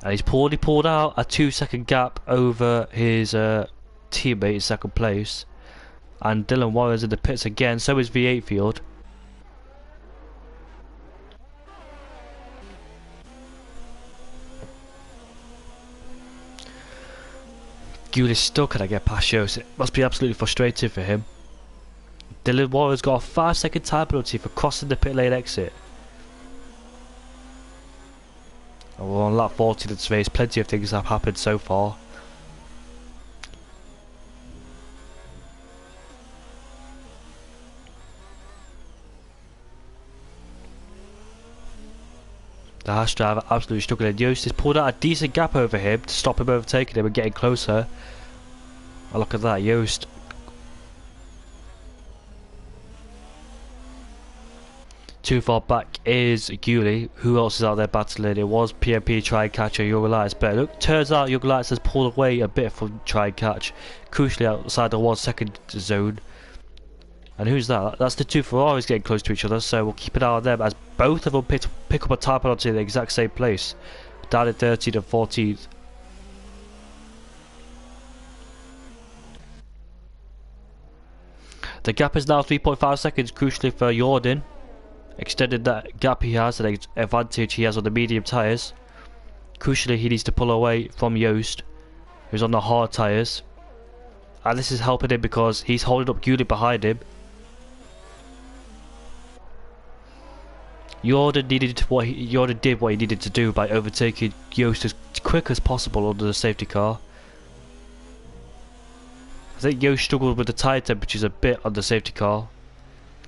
And he's pulled out a 2 second gap over his teammate in 2nd place. And Dylan Warren's in the pits again, so is V8 field. Gulli still cannot get past Joost. It must be absolutely frustrating for him. Dylan Warren's got a 5 second time penalty for crossing the pit lane exit. And we're on lap 40 of this race. Plenty of things have happened so far. The Haas driver absolutely struggling. Yost has pulled out a decent gap over him to stop him overtaking him and getting closer. Oh, look at that, Yost. Too far back is Gulli. Who else is out there battling? It was PMP try and catch or Young Lights, but look, turns out Young Lights has pulled away a bit from try and catch, crucially outside the 1 second zone. And who's that? That's the two Ferraris getting close to each other, so we'll keep an eye on them as both of them pick up a time penalty in the exact same place, down at 13th and 14th. The gap is now 3.5 seconds, crucially for Jordan. Extended that gap he has, an advantage he has on the medium tyres. Crucially, he needs to pull away from Yost, who's on the hard tyres. And this is helping him because he's holding up Gulli behind him. Jordan did what he needed to do by overtaking Yost as quick as possible under the safety car. I think Yost struggled with the tyre temperatures a bit on the safety car.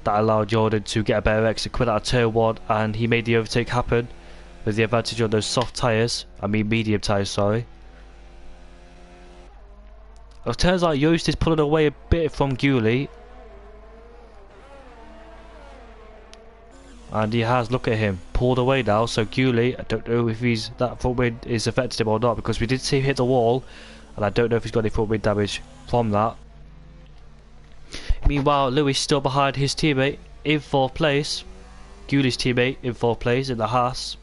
That allowed Jordan to get a better exit, quit out of turn 1, and he made the overtake happen with the advantage on those soft tyres. I mean medium tyres, sorry. It turns out Yost is pulling away a bit from Gulli. And he has, look at him, pulled away now. So Gulli, I don't know if that front wing is affected him or not, because we did see him hit the wall, and I don't know if he's got any front wing damage from that. Meanwhile, Lewis still behind his teammate in 4th place. Gulli's teammate in 4th place in the Haas.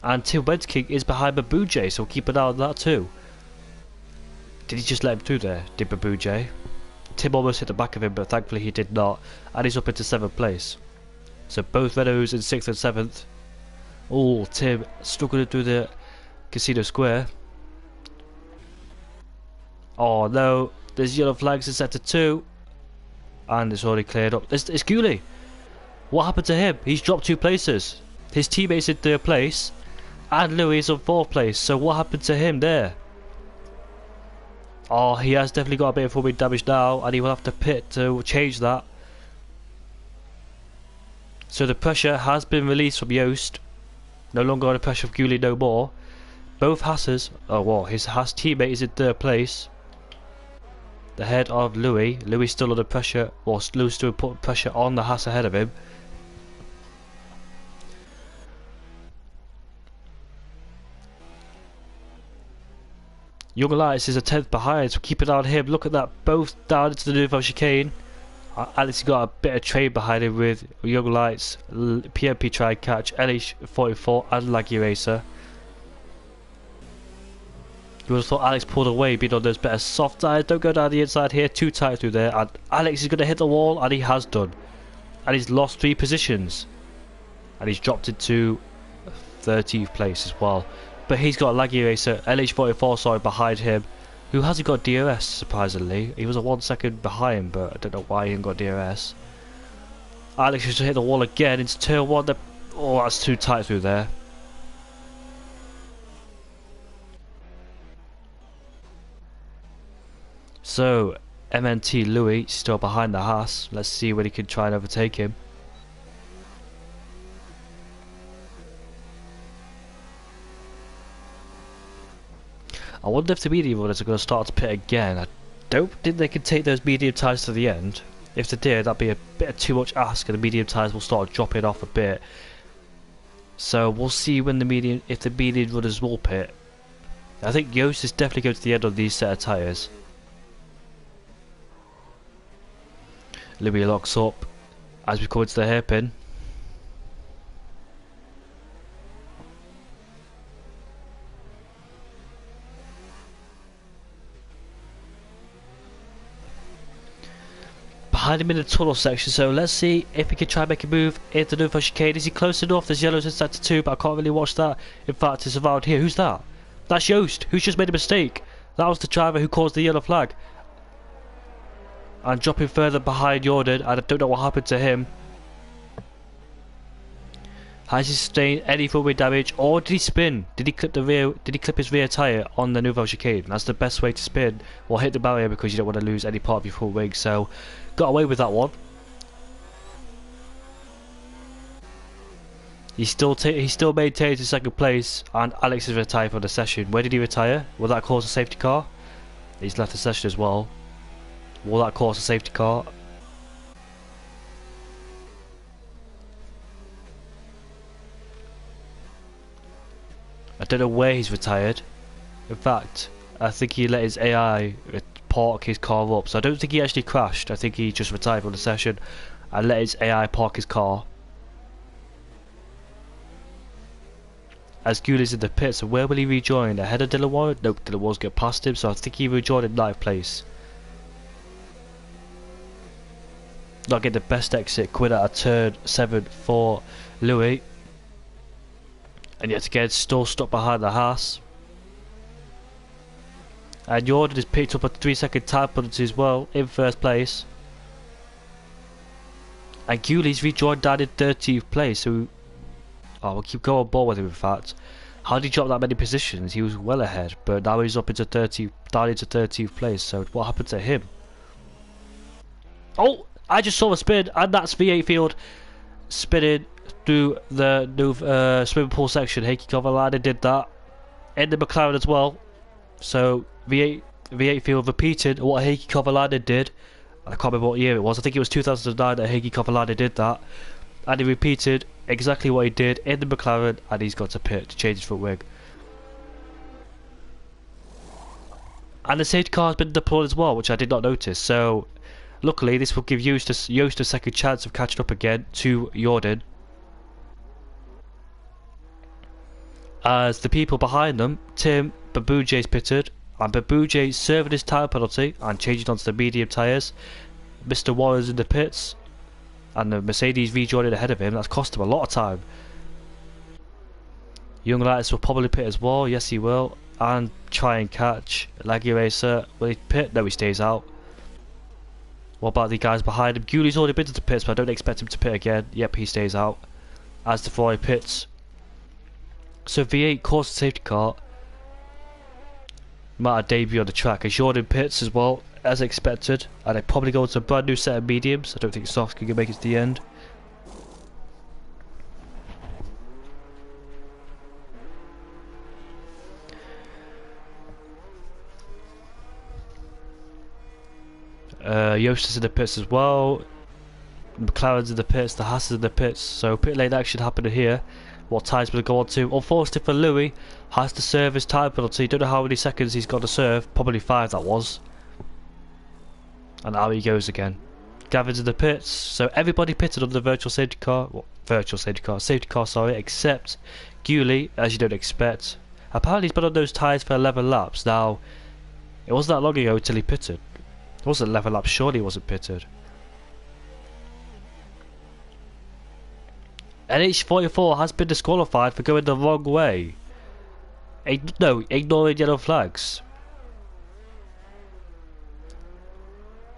And Tim Wedking is behind Babuje, so we'll keep an eye on that too. Did he just let him through there? Did Babuje? Tim almost hit the back of him, but thankfully he did not. And he's up into 7th place. So both Renaults in 6th and 7th. Oh, Tim struggling through the Casino Square. Oh no, there's yellow flags in sector 2. And it's already cleared up. It's Gulli. What happened to him? He's dropped 2 places. His teammates in 3rd place. And Louis on 4th place. So what happened to him there? Oh, he has definitely got a bit of front wing damage now. And he will have to pit to change that. So the pressure has been released from Yost. No longer under pressure of Gulli no more. Both Haas's, oh well, his Haas teammate is in 3rd place. The head of Louis. Louis still under pressure, or Louis still putting pressure on the Haas ahead of him. Young Lights is a 10th behind, so keep an eye on him. Look at that, both down into the Nouveau chicane. Alex got a bit of trade behind him with Young Lights, PMP try and catch, LH44 and Laggy Racer. You would have thought Alex pulled away, being on those better soft tyres. Don't go down the inside here, too tight through there. And Alex is going to hit the wall, and he has done. And he's lost 3 positions. And he's dropped into 13th place as well. But he's got a Laggy Racer, LH44, sorry, behind him, who hasn't got DRS, surprisingly. He was a 1 second behind, but I don't know why he ain't got DRS. Alex just hit the wall again into turn 1. Oh, that's too tight through there. So, MNT Louis still behind the Haas. Let's see when he can try and overtake him. I wonder if the medium runners are going to start to pit again. I don't think they can take those medium tyres to the end. If they did, that'd be a bit too much ask, and the medium tyres will start dropping off a bit. So we'll see when if the medium runners will pit. I think Yost is definitely going to the end of these set of tyres. Louis locks up as we come into the hairpin. Behind him in the tunnel section, so let's see if he can try and make a move into the Nouveau chicane. Is he close enough? There's yellows in sector 2, but I can't really watch that. In fact, it's around here. Who's that? That's Yost, who's just made a mistake. That was the driver who caused the yellow flag. And dropping further behind Jordan, and I don't know what happened to him. Has he sustained any front wing damage, or did he spin? Did he clip his rear tyre on the Nouveau chicane? That's the best way to spin, or hit the barrier, because you don't want to lose any part of your front wing. So, got away with that one. He still maintains his second place, and Alex is retired from the session. Where did he retire? Will that cause a safety car? He's left the session as well. Will that cause a safety car? I don't know where he's retired. In fact, I think he let his AI park his car up. So I don't think he actually crashed. I think he just retired from the session and let his AI park his car. As Guli's in the pits, so where will he rejoin? Ahead of Dylan Warren? Nope, Dylan Warren's got past him, so I think he rejoined in 9th place. Not getting the best exit, coming out of turn 7 for Louis. And yet again, still stuck behind the Haas. And Jordan has picked up a 3-second time penalty as well, in 1st place. And Guli's rejoined down in 13th place, so... Oh, we'll keep going on board with him in fact. How did he drop that many positions? He was well ahead, but now he's up into 30, down into 13th place, so what happened to him? Oh! I just saw a spin, and that's V8 Field spinning through the new swimming pool section. Heikki Kovalainen did that. In the McLaren as well. So V8 Field repeated what Heikki Kovalainen did. I can't remember what year it was. I think it was 2009 that Heikki Kovalainen did that. And he repeated exactly what he did in the McLaren, and he's got to pit to change his front wing. And the safety car has been deployed as well, which I did not notice. So luckily this will give Joost a second chance of catching up again to Jordan. As the people behind them, Tim Babujay's pitted, and Babujay serving his tyre penalty and changing onto the medium tyres. Mr. Warren's in the pits, and the Mercedes rejoining ahead of him. That's cost him a lot of time. Young Lights will probably pit as well. Yes, he will. And try and catch Laggy Racer. Will he pit? No, he stays out. What about the guys behind him? Guli's already been to the pits, but I don't expect him to pit again. Yep, he stays out. As the Ferrari pits. So V8 caused the safety car. Might have debut on the track. As Jordan pits as well, as expected. And they probably go to a brand new set of mediums. I don't think Softs can make it to the end. Joost is in the pits as well. McLaren's in the pits, the Haas is in the pits. So pit lane action happening here. What tyres will it go on to? Unfortunately for Louis, has to serve his time penalty. Don't know how many seconds he's got to serve. Probably 5 that was. And out he goes again. Gavin's in the pits. So everybody pitted on the virtual safety car. Well, safety car, sorry, except Guli, as you don't expect. Apparently he's been on those tyres for 11 laps. Now, it wasn't that long ago until he pitted. It wasn't 11 laps, surely he wasn't pitted. NH44 has been disqualified for going the wrong way. Ignoring yellow flags.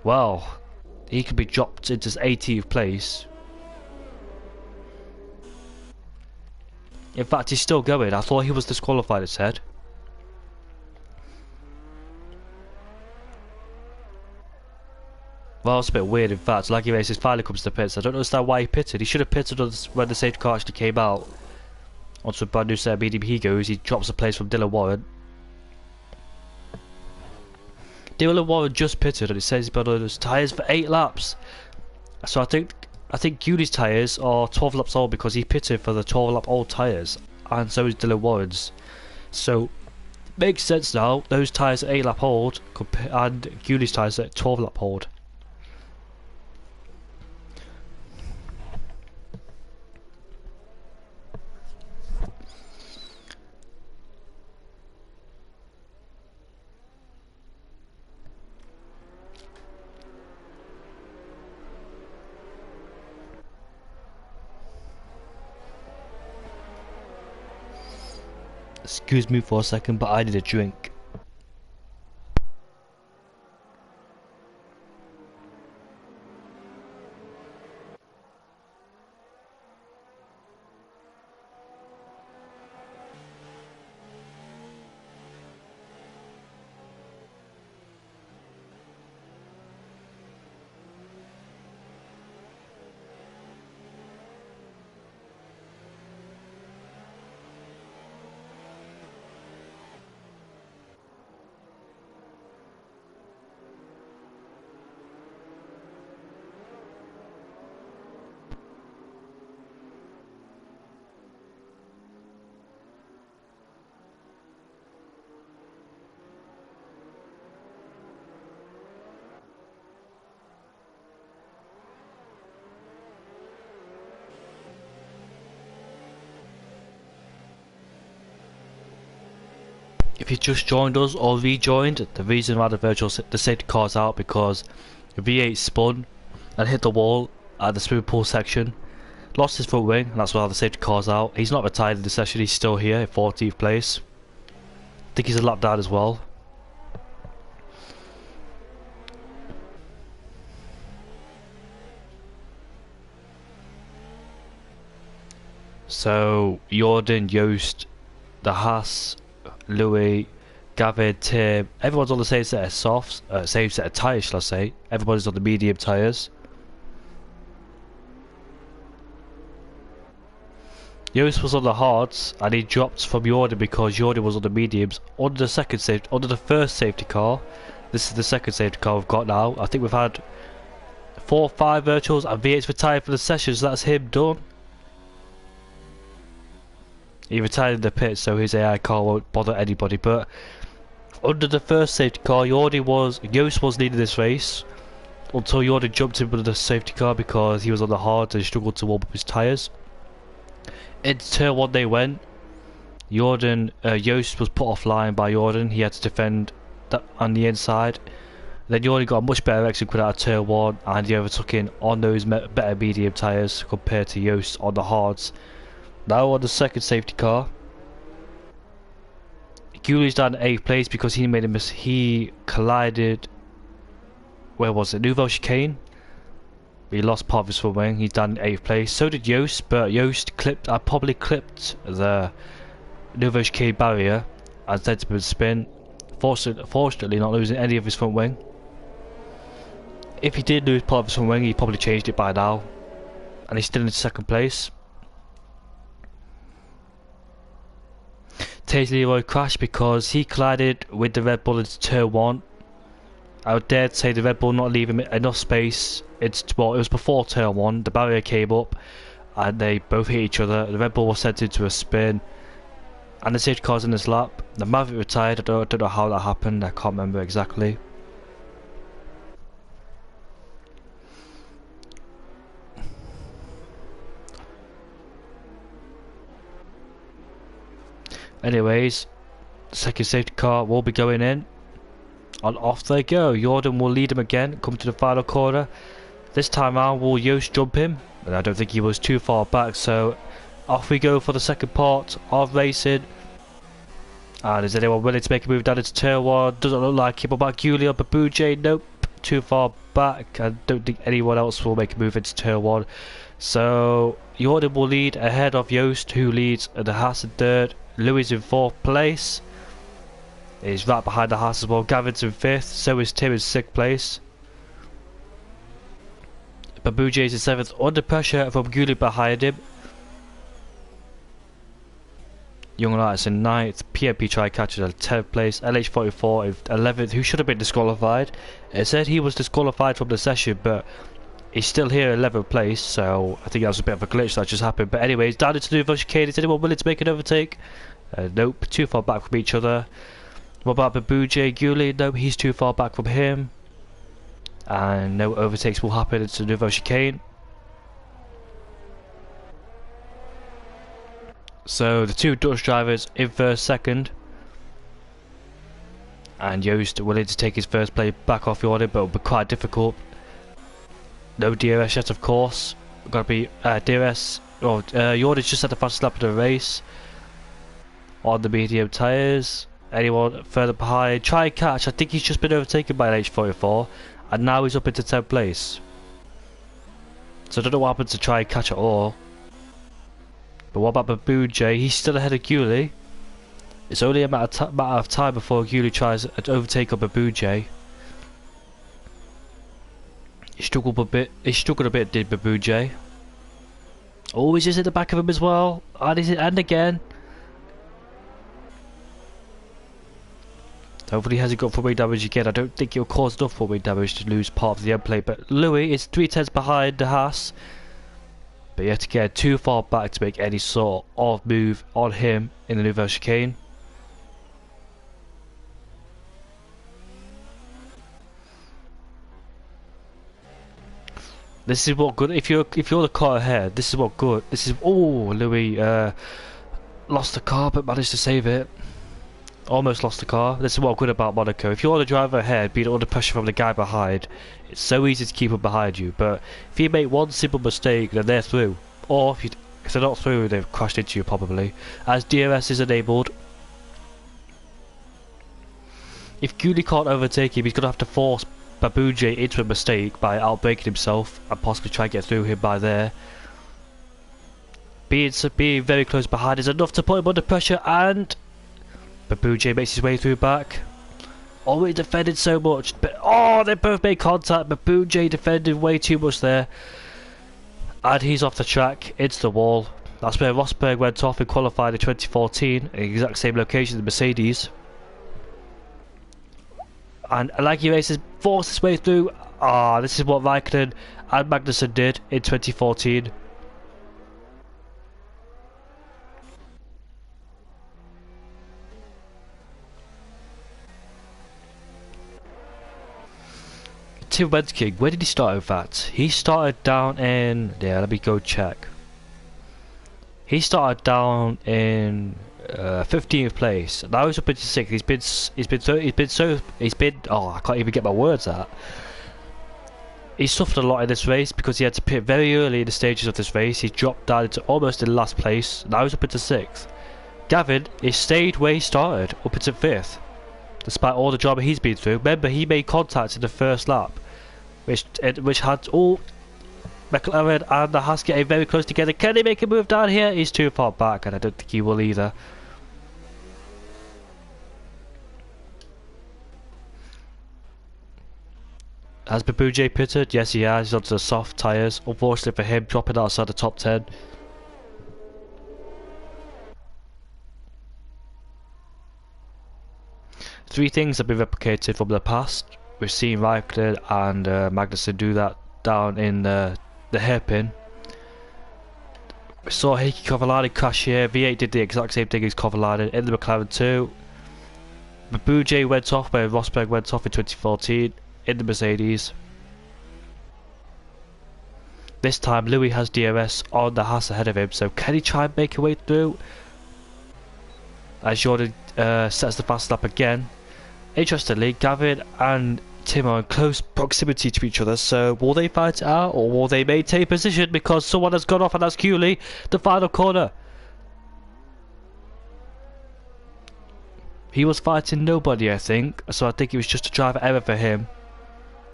Well, he could be dropped into 18th place. In fact, he's still going. I thought he was disqualified, it said. Well, it's a bit weird in fact. Laggy Races finally comes to the pits. I don't understand why he pitted. He should have pitted when the safety car actually came out. Onto a brand new set of medium he goes. He drops a place from Dylan Warren. Dylan Warren just pitted and it says he's been on his tyres for 8 laps. So I think Guli's tyres are 12 laps old because he pitted for the 12 lap old tyres. And so is Dylan Warren's. So makes sense now. Those tyres are 8 lap old and Guli's tyres are 12 lap old. Excuse me for a second, but I need a drink. if you just joined us or rejoined, the reason why the safety car's out because V8 spun and hit the wall at the swimming pool section, lost his front wing, and that's why the safety car's out. He's not retired in the session, he's still here in 14th place. I think he's a lap down as well. So Jordan, Joost, the Haas, Louis, Gavin, Tim, everyone's on the same set of softs, same set of tyres, shall I say. Everybody's on the medium tyres. Joost was on the hards and he dropped from Jordan because Jordan was on the mediums under the first safety car. This is the second safety car we've got now. I think we've had 4 or 5 virtuals and V8's retired for the session, so that's him done. He retired in the pit, so his AI car won't bother anybody. But under the first safety car, Joost was leading this race until Jordan jumped in with the safety car because he was on the hard and struggled to warm up his tyres. Into turn 1 they went. Joost was put offline by Jordan. He had to defend that on the inside. Then Jordan got a much better exit quit out of turn 1 and he overtook in on those better medium tyres compared to Joost on the hards. Now on the second safety car, Guli's down in 8th place because he made he collided, where was it, Nouvelle Chicane. He lost part of his front wing. He's down in 8th place. So did Joost, but Joost probably clipped the Nouvelle Chicane barrier and sent him a spin. Fortunately not losing any of his front wing. If he did lose part of his front wing, he probably changed it by now. And he's still in 2nd place. Taze Leroy crashed because he collided with the Red Bull into turn 1. I would dare to say the Red Bull not leaving him enough space. It was before turn 1, the barrier came up and they both hit each other. The Red Bull was sent into a spin and the safety car's in his lap. The Maverick retired. I don't know how that happened, I can't remember exactly. Anyways, second safety car will be going in. And off they go. Jordan will lead him again, come to the final corner. This time round will Joost jump him? And I don't think he was too far back, so off we go for the second part of racing. And is anyone willing to make a move down into turn 1? Doesn't look like it. What about Giulio Babuje? Nope, too far back. I don't think anyone else will make a move into turn 1. So Jordan will lead ahead of Joost, who leads the Haas in 3rd. Louis in 4th place. He's right behind the Haas as well. Gavin's in 5th. So is Tim in 6th place. Babuje is in 7th. Under pressure from Guli behind him. Young Lights in 9th. PMP try catcher in 10th place. LH44 in 11th, who should have been disqualified. It said he was disqualified from the session, but he's still here in 11th place, so I think that was a bit of a glitch that just happened. But anyways, down into the Nouvelle Chicane. Is anyone willing to make an overtake? Nope, too far back from each other. What about Babuje Guli? Nope, he's too far back from him. And no overtakes will happen into the Nouvelle Chicane. So the two Dutch drivers in 1st, 2nd. And Joost willing to take his first play back off the order, but it will be quite difficult. No DRS yet, of course. Got to be DRS. Jordan's just had the fastest lap of the race on the medium tyres. Anyone further behind? Try and catch. I think he's just been overtaken by an H44, and now he's up into 10th place. So I don't know what happened to try and catch at all. But what about Babuje? He's still ahead of Guli. It's only a matter of time before Guli tries to overtake on Babuje. He struggled a bit, did Babuje. Oh, he's just at the back of him as well. And again. Hopefully he hasn't got full wing damage again. I don't think he'll cause enough full wing damage to lose part of the end plate. But Louis is 3/10 behind the Haas. But you have to get too far back to make any sort of move on him in the Nouvelle Chicane. This is what good. If you're the car ahead, this is what good. This is Louis lost the car but managed to save it. Almost lost the car. This is what's good about Monaco. If you're the driver ahead, being under pressure from the guy behind, it's so easy to keep him behind you. But if you make one simple mistake, then they're through. Or if they're not through, they've crashed into you probably. As DRS is enabled, if Gulli can't overtake him, he's going to have to force Babuje into a mistake by outbraking himself and possibly try and get through him by there. Being very close behind is enough to put him under pressure, and Babuje makes his way through back. Oh, he defended so much, but oh, they both made contact. Babuje defended way too much there, and he's off the track into the wall. That's where Rosberg went off and qualified in 2014, in the exact same location as the Mercedes. And Alagi Races forced his way through. This is what Raikkonen and Magnussen did in 2014. Tim Wentzking, where did he start with that? He started down in... Yeah, let me go check. He started down in 15th place. Now he's up into 6th. I can't even get my words out. He suffered a lot in this race because he had to pit very early in the stages of this race. He dropped down into almost in last place. Now he's up into 6th. Gavin, he stayed where he started, up into 5th. Despite all the drama he's been through. Remember, he made contact in the first lap, which had all McLaren and the Haas getting very close together. Can he make a move down here? He's too far back, and I don't think he will either. Has Babuje pitted? Yes, he has. He's onto the soft tyres. Unfortunately for him, dropping outside the top 10. Three things have been replicated from the past. We've seen Raikkonen and Magnussen do that down in the hairpin. We saw Heikki Kovalainen crash here. V8 did the exact same thing as Kovalainen in the McLaren 2. Babuje went off where Rosberg went off in 2014 in the Mercedes. This time Louis has DRS on the Haas ahead of him, so can he try and make a way through? As Jordan sets the fast lap again. Interestingly, Gavin and Tim are in close proximity to each other, so will they fight it out or will they maintain position because someone has gone off, and that's Gulli, the final corner. He was fighting nobody, I think, so I think it was just a driver error for him,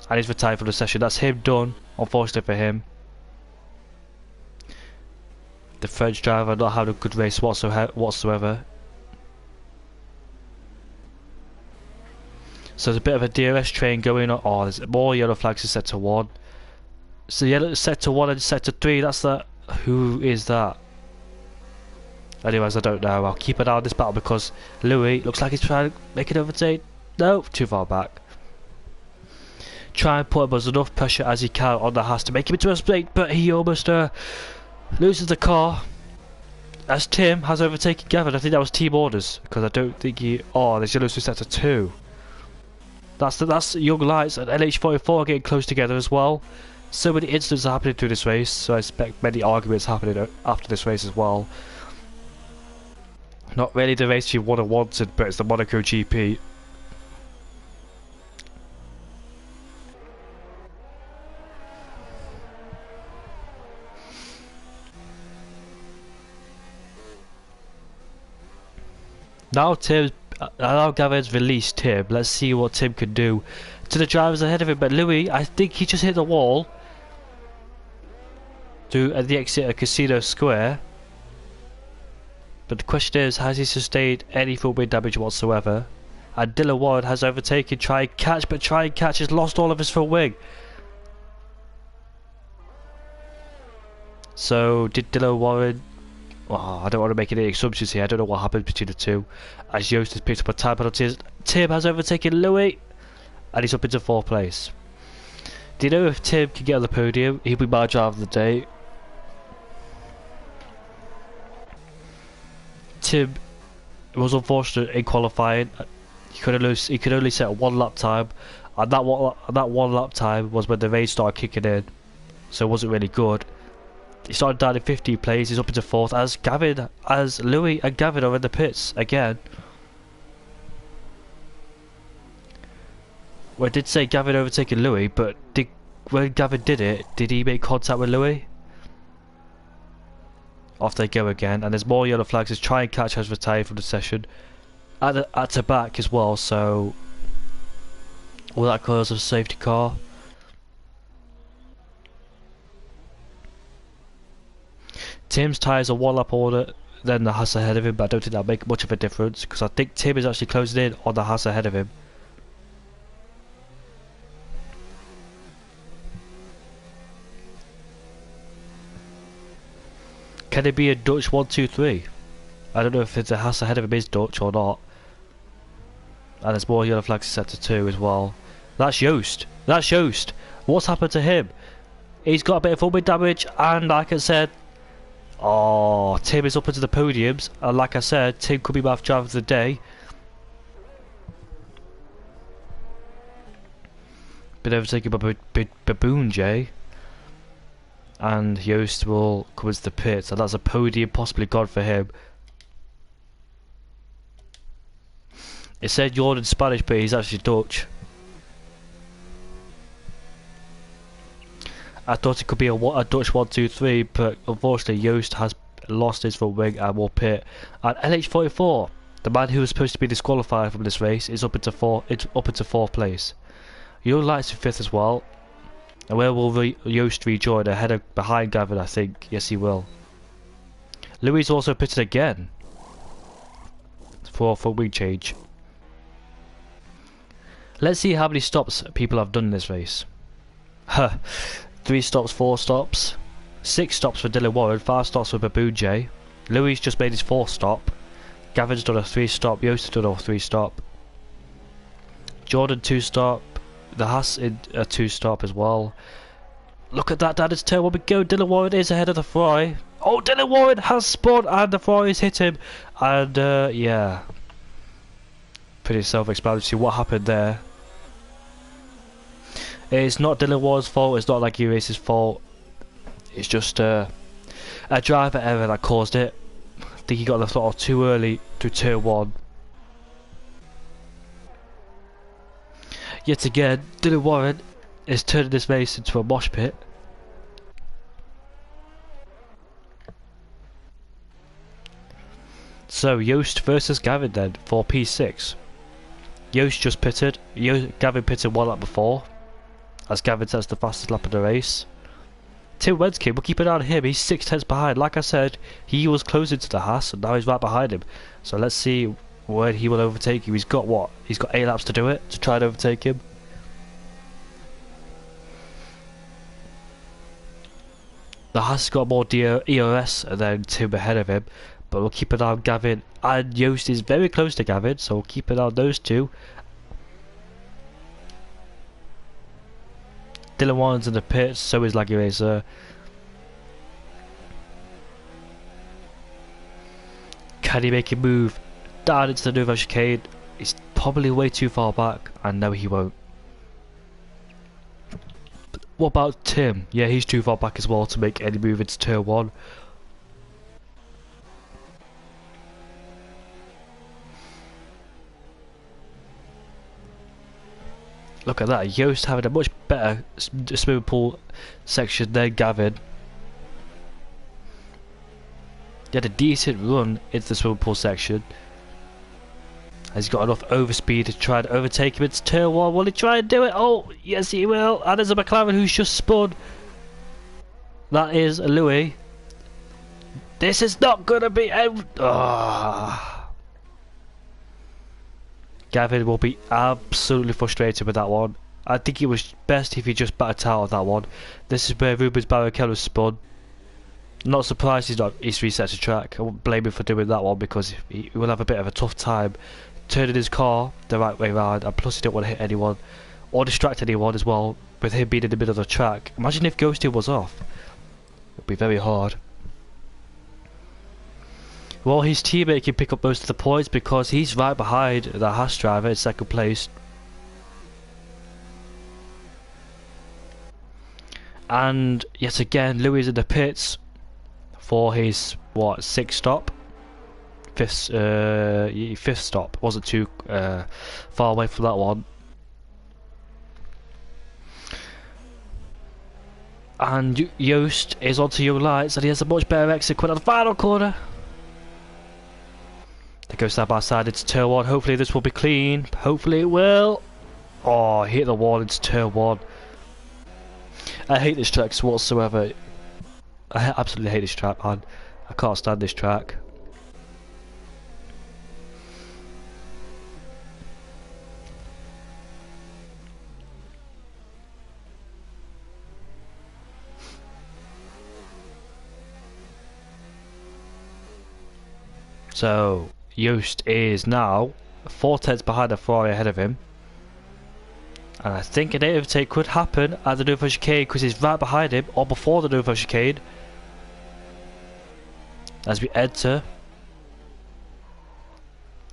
and he's retired from the session. That's him done, unfortunately for him. The French driver not having a good race whatsoever. So there's a bit of a DRS train going on. Oh, there's more yellow flags in sector 1. So yellow sector 1 and sector 3, that's the... Who is that? Anyways, I don't know. I'll keep an eye on this battle because Louis looks like he's trying to make it overtake. No, too far back. Try and put him as enough pressure as he can on the Haas to make him into a split, but he almost loses the car. As Tim has overtaken Gavin. I think that was team orders because I don't think he... Oh, there's yellow through sector 2. That's Young Lights and LH44 getting close together as well. So many incidents are happening through this race, so I expect many arguments happening after this race as well. Not really the race you would have wanted, but it's the Monaco GP. Now Gavin's released Tim. Let's see what Tim can do to the drivers ahead of him. But Louis, I think he just hit the wall at the exit of Casino Square. But the question is, has he sustained any full wing damage whatsoever? And Dylan Warren has overtaken, try and catch has lost all of his full wing. So did Dylan Warren... Oh, I don't want to make any assumptions here. I don't know what happened between the two. As Joost has picked up a time penalty, Tim has overtaken Louis, and he's up into 4th place. Do you know if Tim can get on the podium? He'll be my driver of the day. Tim was unfortunate in qualifying. He could only set a 1 lap time, and that one lap time was when the rain started kicking in, so it wasn't really good. He started down in 15th place, he's up into 4th as Louis and Gavin are in the pits again. Well, I did say Gavin overtaking Louis, but when Gavin did it, did he make contact with Louis? Off they go again, and there's more yellow flags. Let's try and catch has retired from the session. At the back as well, so will that cause a safety car? Tim's tyres are one lap older than the Haas ahead of him, but I don't think that'll make much of a difference because I think Tim is actually closing in on the Haas ahead of him. Can it be a Dutch 1-2-3? I don't know if it's a Haas ahead of him is Dutch or not. And there's more yellow flags set to 2 as well. That's Joost. That's Joost. What's happened to him? He's got a bit of full damage, and like I said, oh, Tim is up into the podiums, and like I said, Tim could be my driver of the day. Been overtaken by Baboon J. And Joost will come into the pits, and that's a podium possibly gone for him. It said Jordan Spanish, but he's actually Dutch. I thought it could be a Dutch 1-2-3, but unfortunately Joost has lost his front wing and will pit. And LH44, the man who was supposed to be disqualified from this race, is up into fourth place. Young Light's in 5th as well. And where will Joost rejoin? Behind Gavin, I think. Yes, he will. Louis also pitted again for a wing change. Let's see how many stops people have done in this race. 3 stops, 4 stops, 6 stops for Dylan Warren, 5 stops for Baboon J. Louis just made his 4th stop. Gavin's done a 3 stop. Joost has done a 3 stop. Jordan 2 stop. The Haas in a 2 stop as well. Look at that, down his turn. Where we go? Dylan Warren is ahead of the Ferrari. Oh, Dylan Warren has spun and the Ferrari's hit him. And yeah, pretty self-explanatory what happened there. It's not Dylan Warren's fault. It's not like Race's fault. It's just a driver error that caused it. I think he got the throttle too early through turn 1. Yet again, Dylan Warren is turning this race into a mosh pit. So Joost versus Gavin then for P6. Joost just pitted. Gavin pitted 1 lap before, as Gavin sets the fastest lap of the race. Tim Wenskin, we'll keep an eye on him. He's 6 tenths behind. Like I said, he was closing to the Haas, and now he's right behind him. So let's see where he will overtake you. He's got what? He's got 8 laps to do it, to try and overtake him. The Haas has got more EOS than Tim ahead of him, but we'll keep an eye on Gavin. And Joost is very close to Gavin, so we'll keep an eye on those two. Dylan Warren's in the pits, so is Laggy Racer. Can he make a move down into the Nouveau chicane? He's probably way too far back, and no, he won't. But what about Tim? Yeah, he's too far back as well to make any move into turn 1. Look at that, Joost having a much better swimming pool section than Gavin. He had a decent run into the swimming pool section. Has he got enough overspeed to try and overtake him into turn 1? Will he try and do it? Oh, yes he will. And there's a McLaren who's just spun. That is Louis. This is not going to be... Gavin will be absolutely frustrated with that one. I think it was best if he just backed out of that one. This is where Rubens Barrichello spun. Not surprised he's reset the track. I won't blame him for doing that one because he will have a bit of a tough time turning his car the right way around, and plus he don't want to hit anyone or distract anyone as well with him being in the middle of the track. Imagine if Ghosty was off. It would be very hard. Well, his teammate can pick up most of the points because he's right behind the Haas driver in 2nd place. And yet again, Louis is in the pits for his, what, 6th stop? 5th stop. Wasn't too far away from that one. And Yost is onto Young Lights, and he has a much better exit quick on the final corner. They go side by side into turn 1. Hopefully this will be clean. Hopefully it will. Oh, hit the wall into turn 1. I hate this track whatsoever. I absolutely hate this track, man. I can't stand this track. So Yost is now 4 tenths behind the Ferrari ahead of him. And I think an overtake could happen at the Nouveau chicane because he's right behind him, or before the Nouveau chicane. As we enter,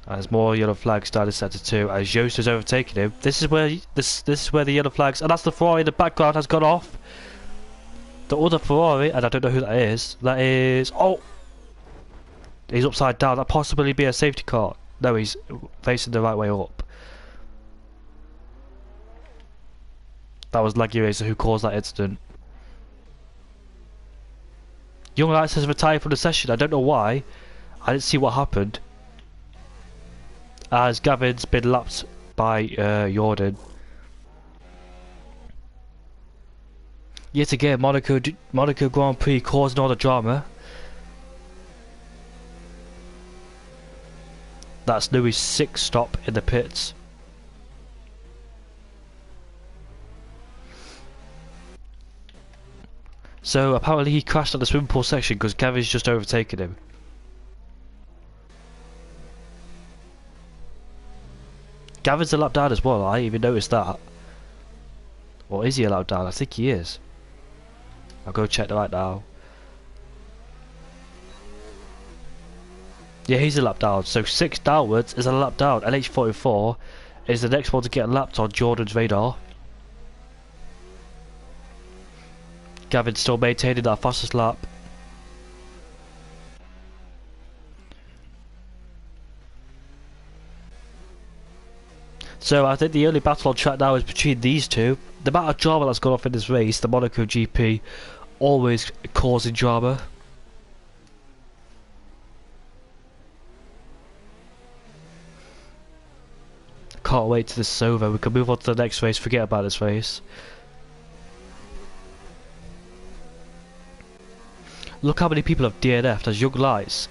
as more yellow flags start in sector 2, as Yost is overtaking him. This is where the yellow flags, and that's the Ferrari in the background has gone off. The other Ferrari, and I don't know who that is. That is, oh, he's upside down. That possibly be a safety car. No, he's facing the right way up. That was Laggy Racer who caused that incident. Young Lights has retired from the session. I don't know why. I didn't see what happened. As Gavin's been lapped by Jordan. Yet again, Monaco Grand Prix causing all the drama. That's Louis' 6th stop in the pits. So apparently he crashed at the swimming pool section because Gavin's just overtaken him. Gavin's a lap down as well. I didn't even noticed that. Or is he a lap down? I think he is. I'll go check that right now. Yeah, he's a lap down. So 6 downwards is a lap down. LH44 is the next one to get lapped on Jordan's radar. Gavin still maintaining that fastest lap. So I think the only battle on track now is between these two. The amount of drama that's gone off in this race, the Monaco GP, always causing drama. Can't wait till this is over. We can move on to the next race, forget about this race. Look how many people have DNF'd as Young Lights.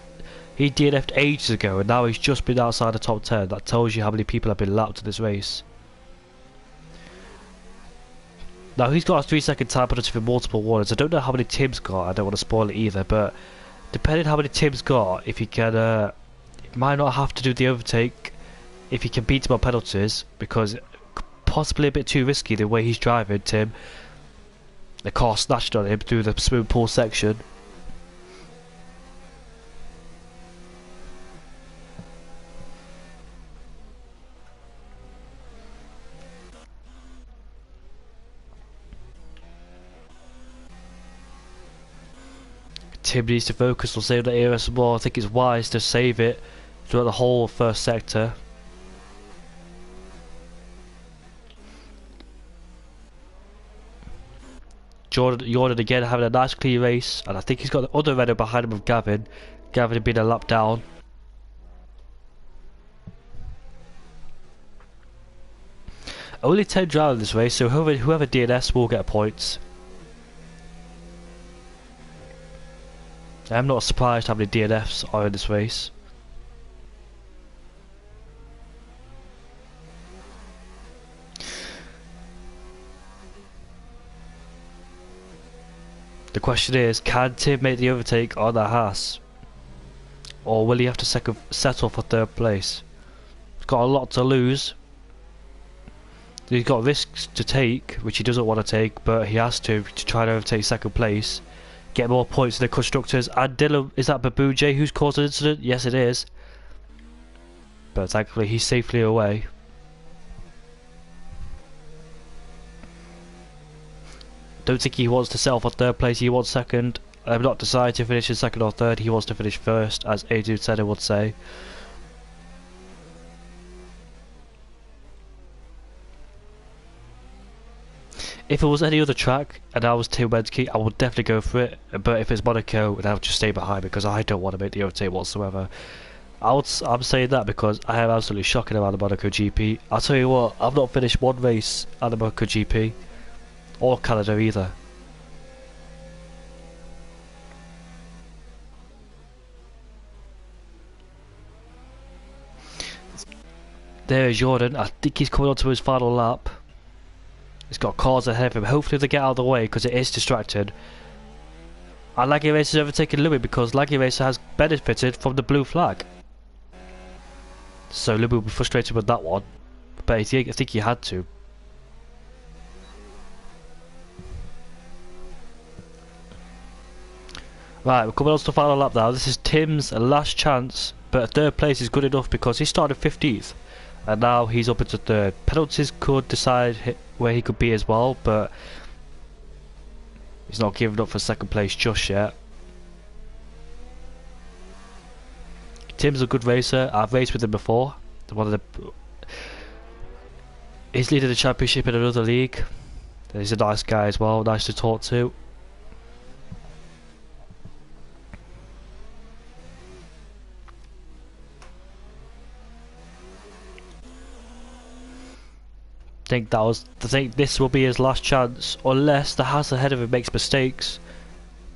He DNF'd ages ago and now he's just been outside the top 10. That tells you how many people have been lapped in this race. Now he's got a 3-second time penalty for multiple warnings. I don't know how many Tim's got, I don't want to spoil it either, but depending how many Tim's got, if he can, he might not have to do the overtake if he can beat him on penalties, because possibly a bit too risky the way he's driving, Tim. The car snatched on him through the swimming pool section. Tim needs to focus on saving that area some more. I think it's wise to save it throughout the whole first sector. Jordan again having a nice clean race, and I think he's got the other Renault behind him with Gavin. Gavin had been a lap down. Only 10 drivers in this race, so whoever DNS will get points. I'm not surprised how many DNFs are in this race. The question is, can Tim make the overtake on that Haas? Or will he have to settle for 3rd place? He's got a lot to lose. He's got risks to take, which he doesn't want to take, but he has to try and overtake 2nd place. Get more points than the constructors. And Dylan, is that Babu J who's caused an incident? Yes, it is. But thankfully he's safely away. Don't think he wants to settle for 3rd place, he wants 2nd. I'm not decided to finish in 2nd or 3rd, he wants to finish 1st, as Adrian Senna would say. If it was any other track and I was Tim Wenske, I would definitely go for it. But if it's Monaco, then I'll just stay behind because I don't want to make the overtake whatsoever. I'm saying that because I am absolutely shocking about the Monaco GP. I'll tell you what, I've not finished one race at the Monaco GP, or Canada either. There's Jordan. I think he's coming on to his final lap. He's got cars ahead of him. Hopefully they get out of the way because it is distracted. And Laggy Racer has overtaken Louis because Laggy Racer has benefited from the blue flag. So Louis will be frustrated with that one. But I think he had to. Right, we're coming on to the final lap now. This is Tim's last chance. But third place is good enough because he started 15th. And now he's up into third. Penalties could decide where he could be as well, but he's not giving up for second place just yet. Tim's a good racer. I've raced with him before. He's leading the championship in another league. He's a nice guy as well. Nice to talk to. I think this will be his last chance, unless the house ahead of him makes mistakes.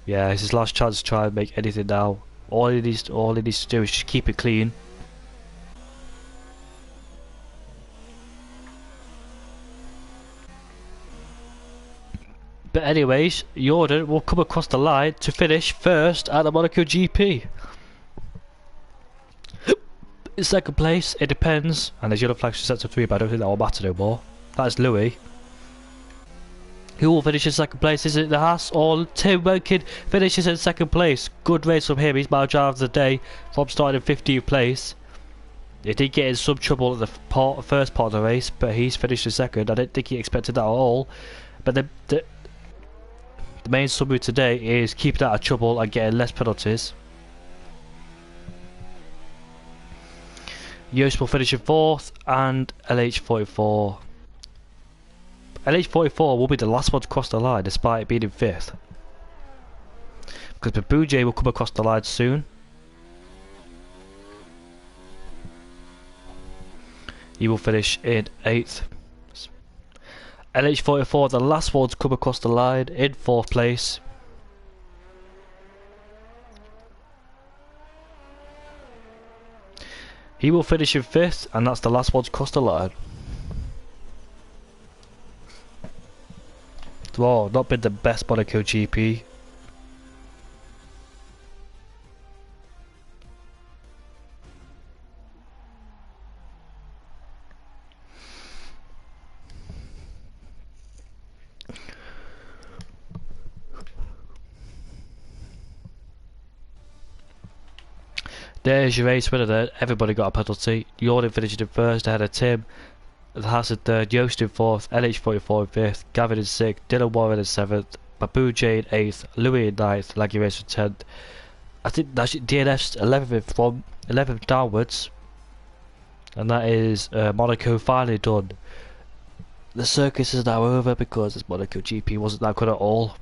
Yeah, it's his last chance to try and make anything now. All he needs to do is just keep it clean. But anyways, Jordan will come across the line to finish first at the Monaco GP. In second place, it depends. And there's yellow flags for sector 3, but I don't think that will matter no more. That's Louis. Who will finish in second place? Is it the Haas or Tim Wenke finishes in second place? Good race from him. He's my driver of the day from starting in 15th place. He did get in some trouble at the first part of the race, but he's finished in second. I didn't think he expected that at all. But the main summary today is keeping out of trouble and getting less penalties. Yost will finish in 4th and LH44. LH44 will be the last one to cross the line despite being in 5th. Because Babuje will come across the line soon. He will finish in 8th. LH44, the last one to come across the line in 4th place. He will finish in 5th, and that's the last one to cross the line. Wow, not been the best Monaco GP. There's your race winner there. Everybody got a penalty. Jordan finished in 1st ahead of Tim. The Haas in 3rd, Yost in 4th, LH44 in 5th, Gavin in 6th, Dylan Warren in 7th, Babuje in 8th, Louis in 9th, Laggy Racer in 10th. I think that's DNF's 11th from 11th downwards. And that is Monaco finally done. The circus is now over because this Monaco GP wasn't that good at all.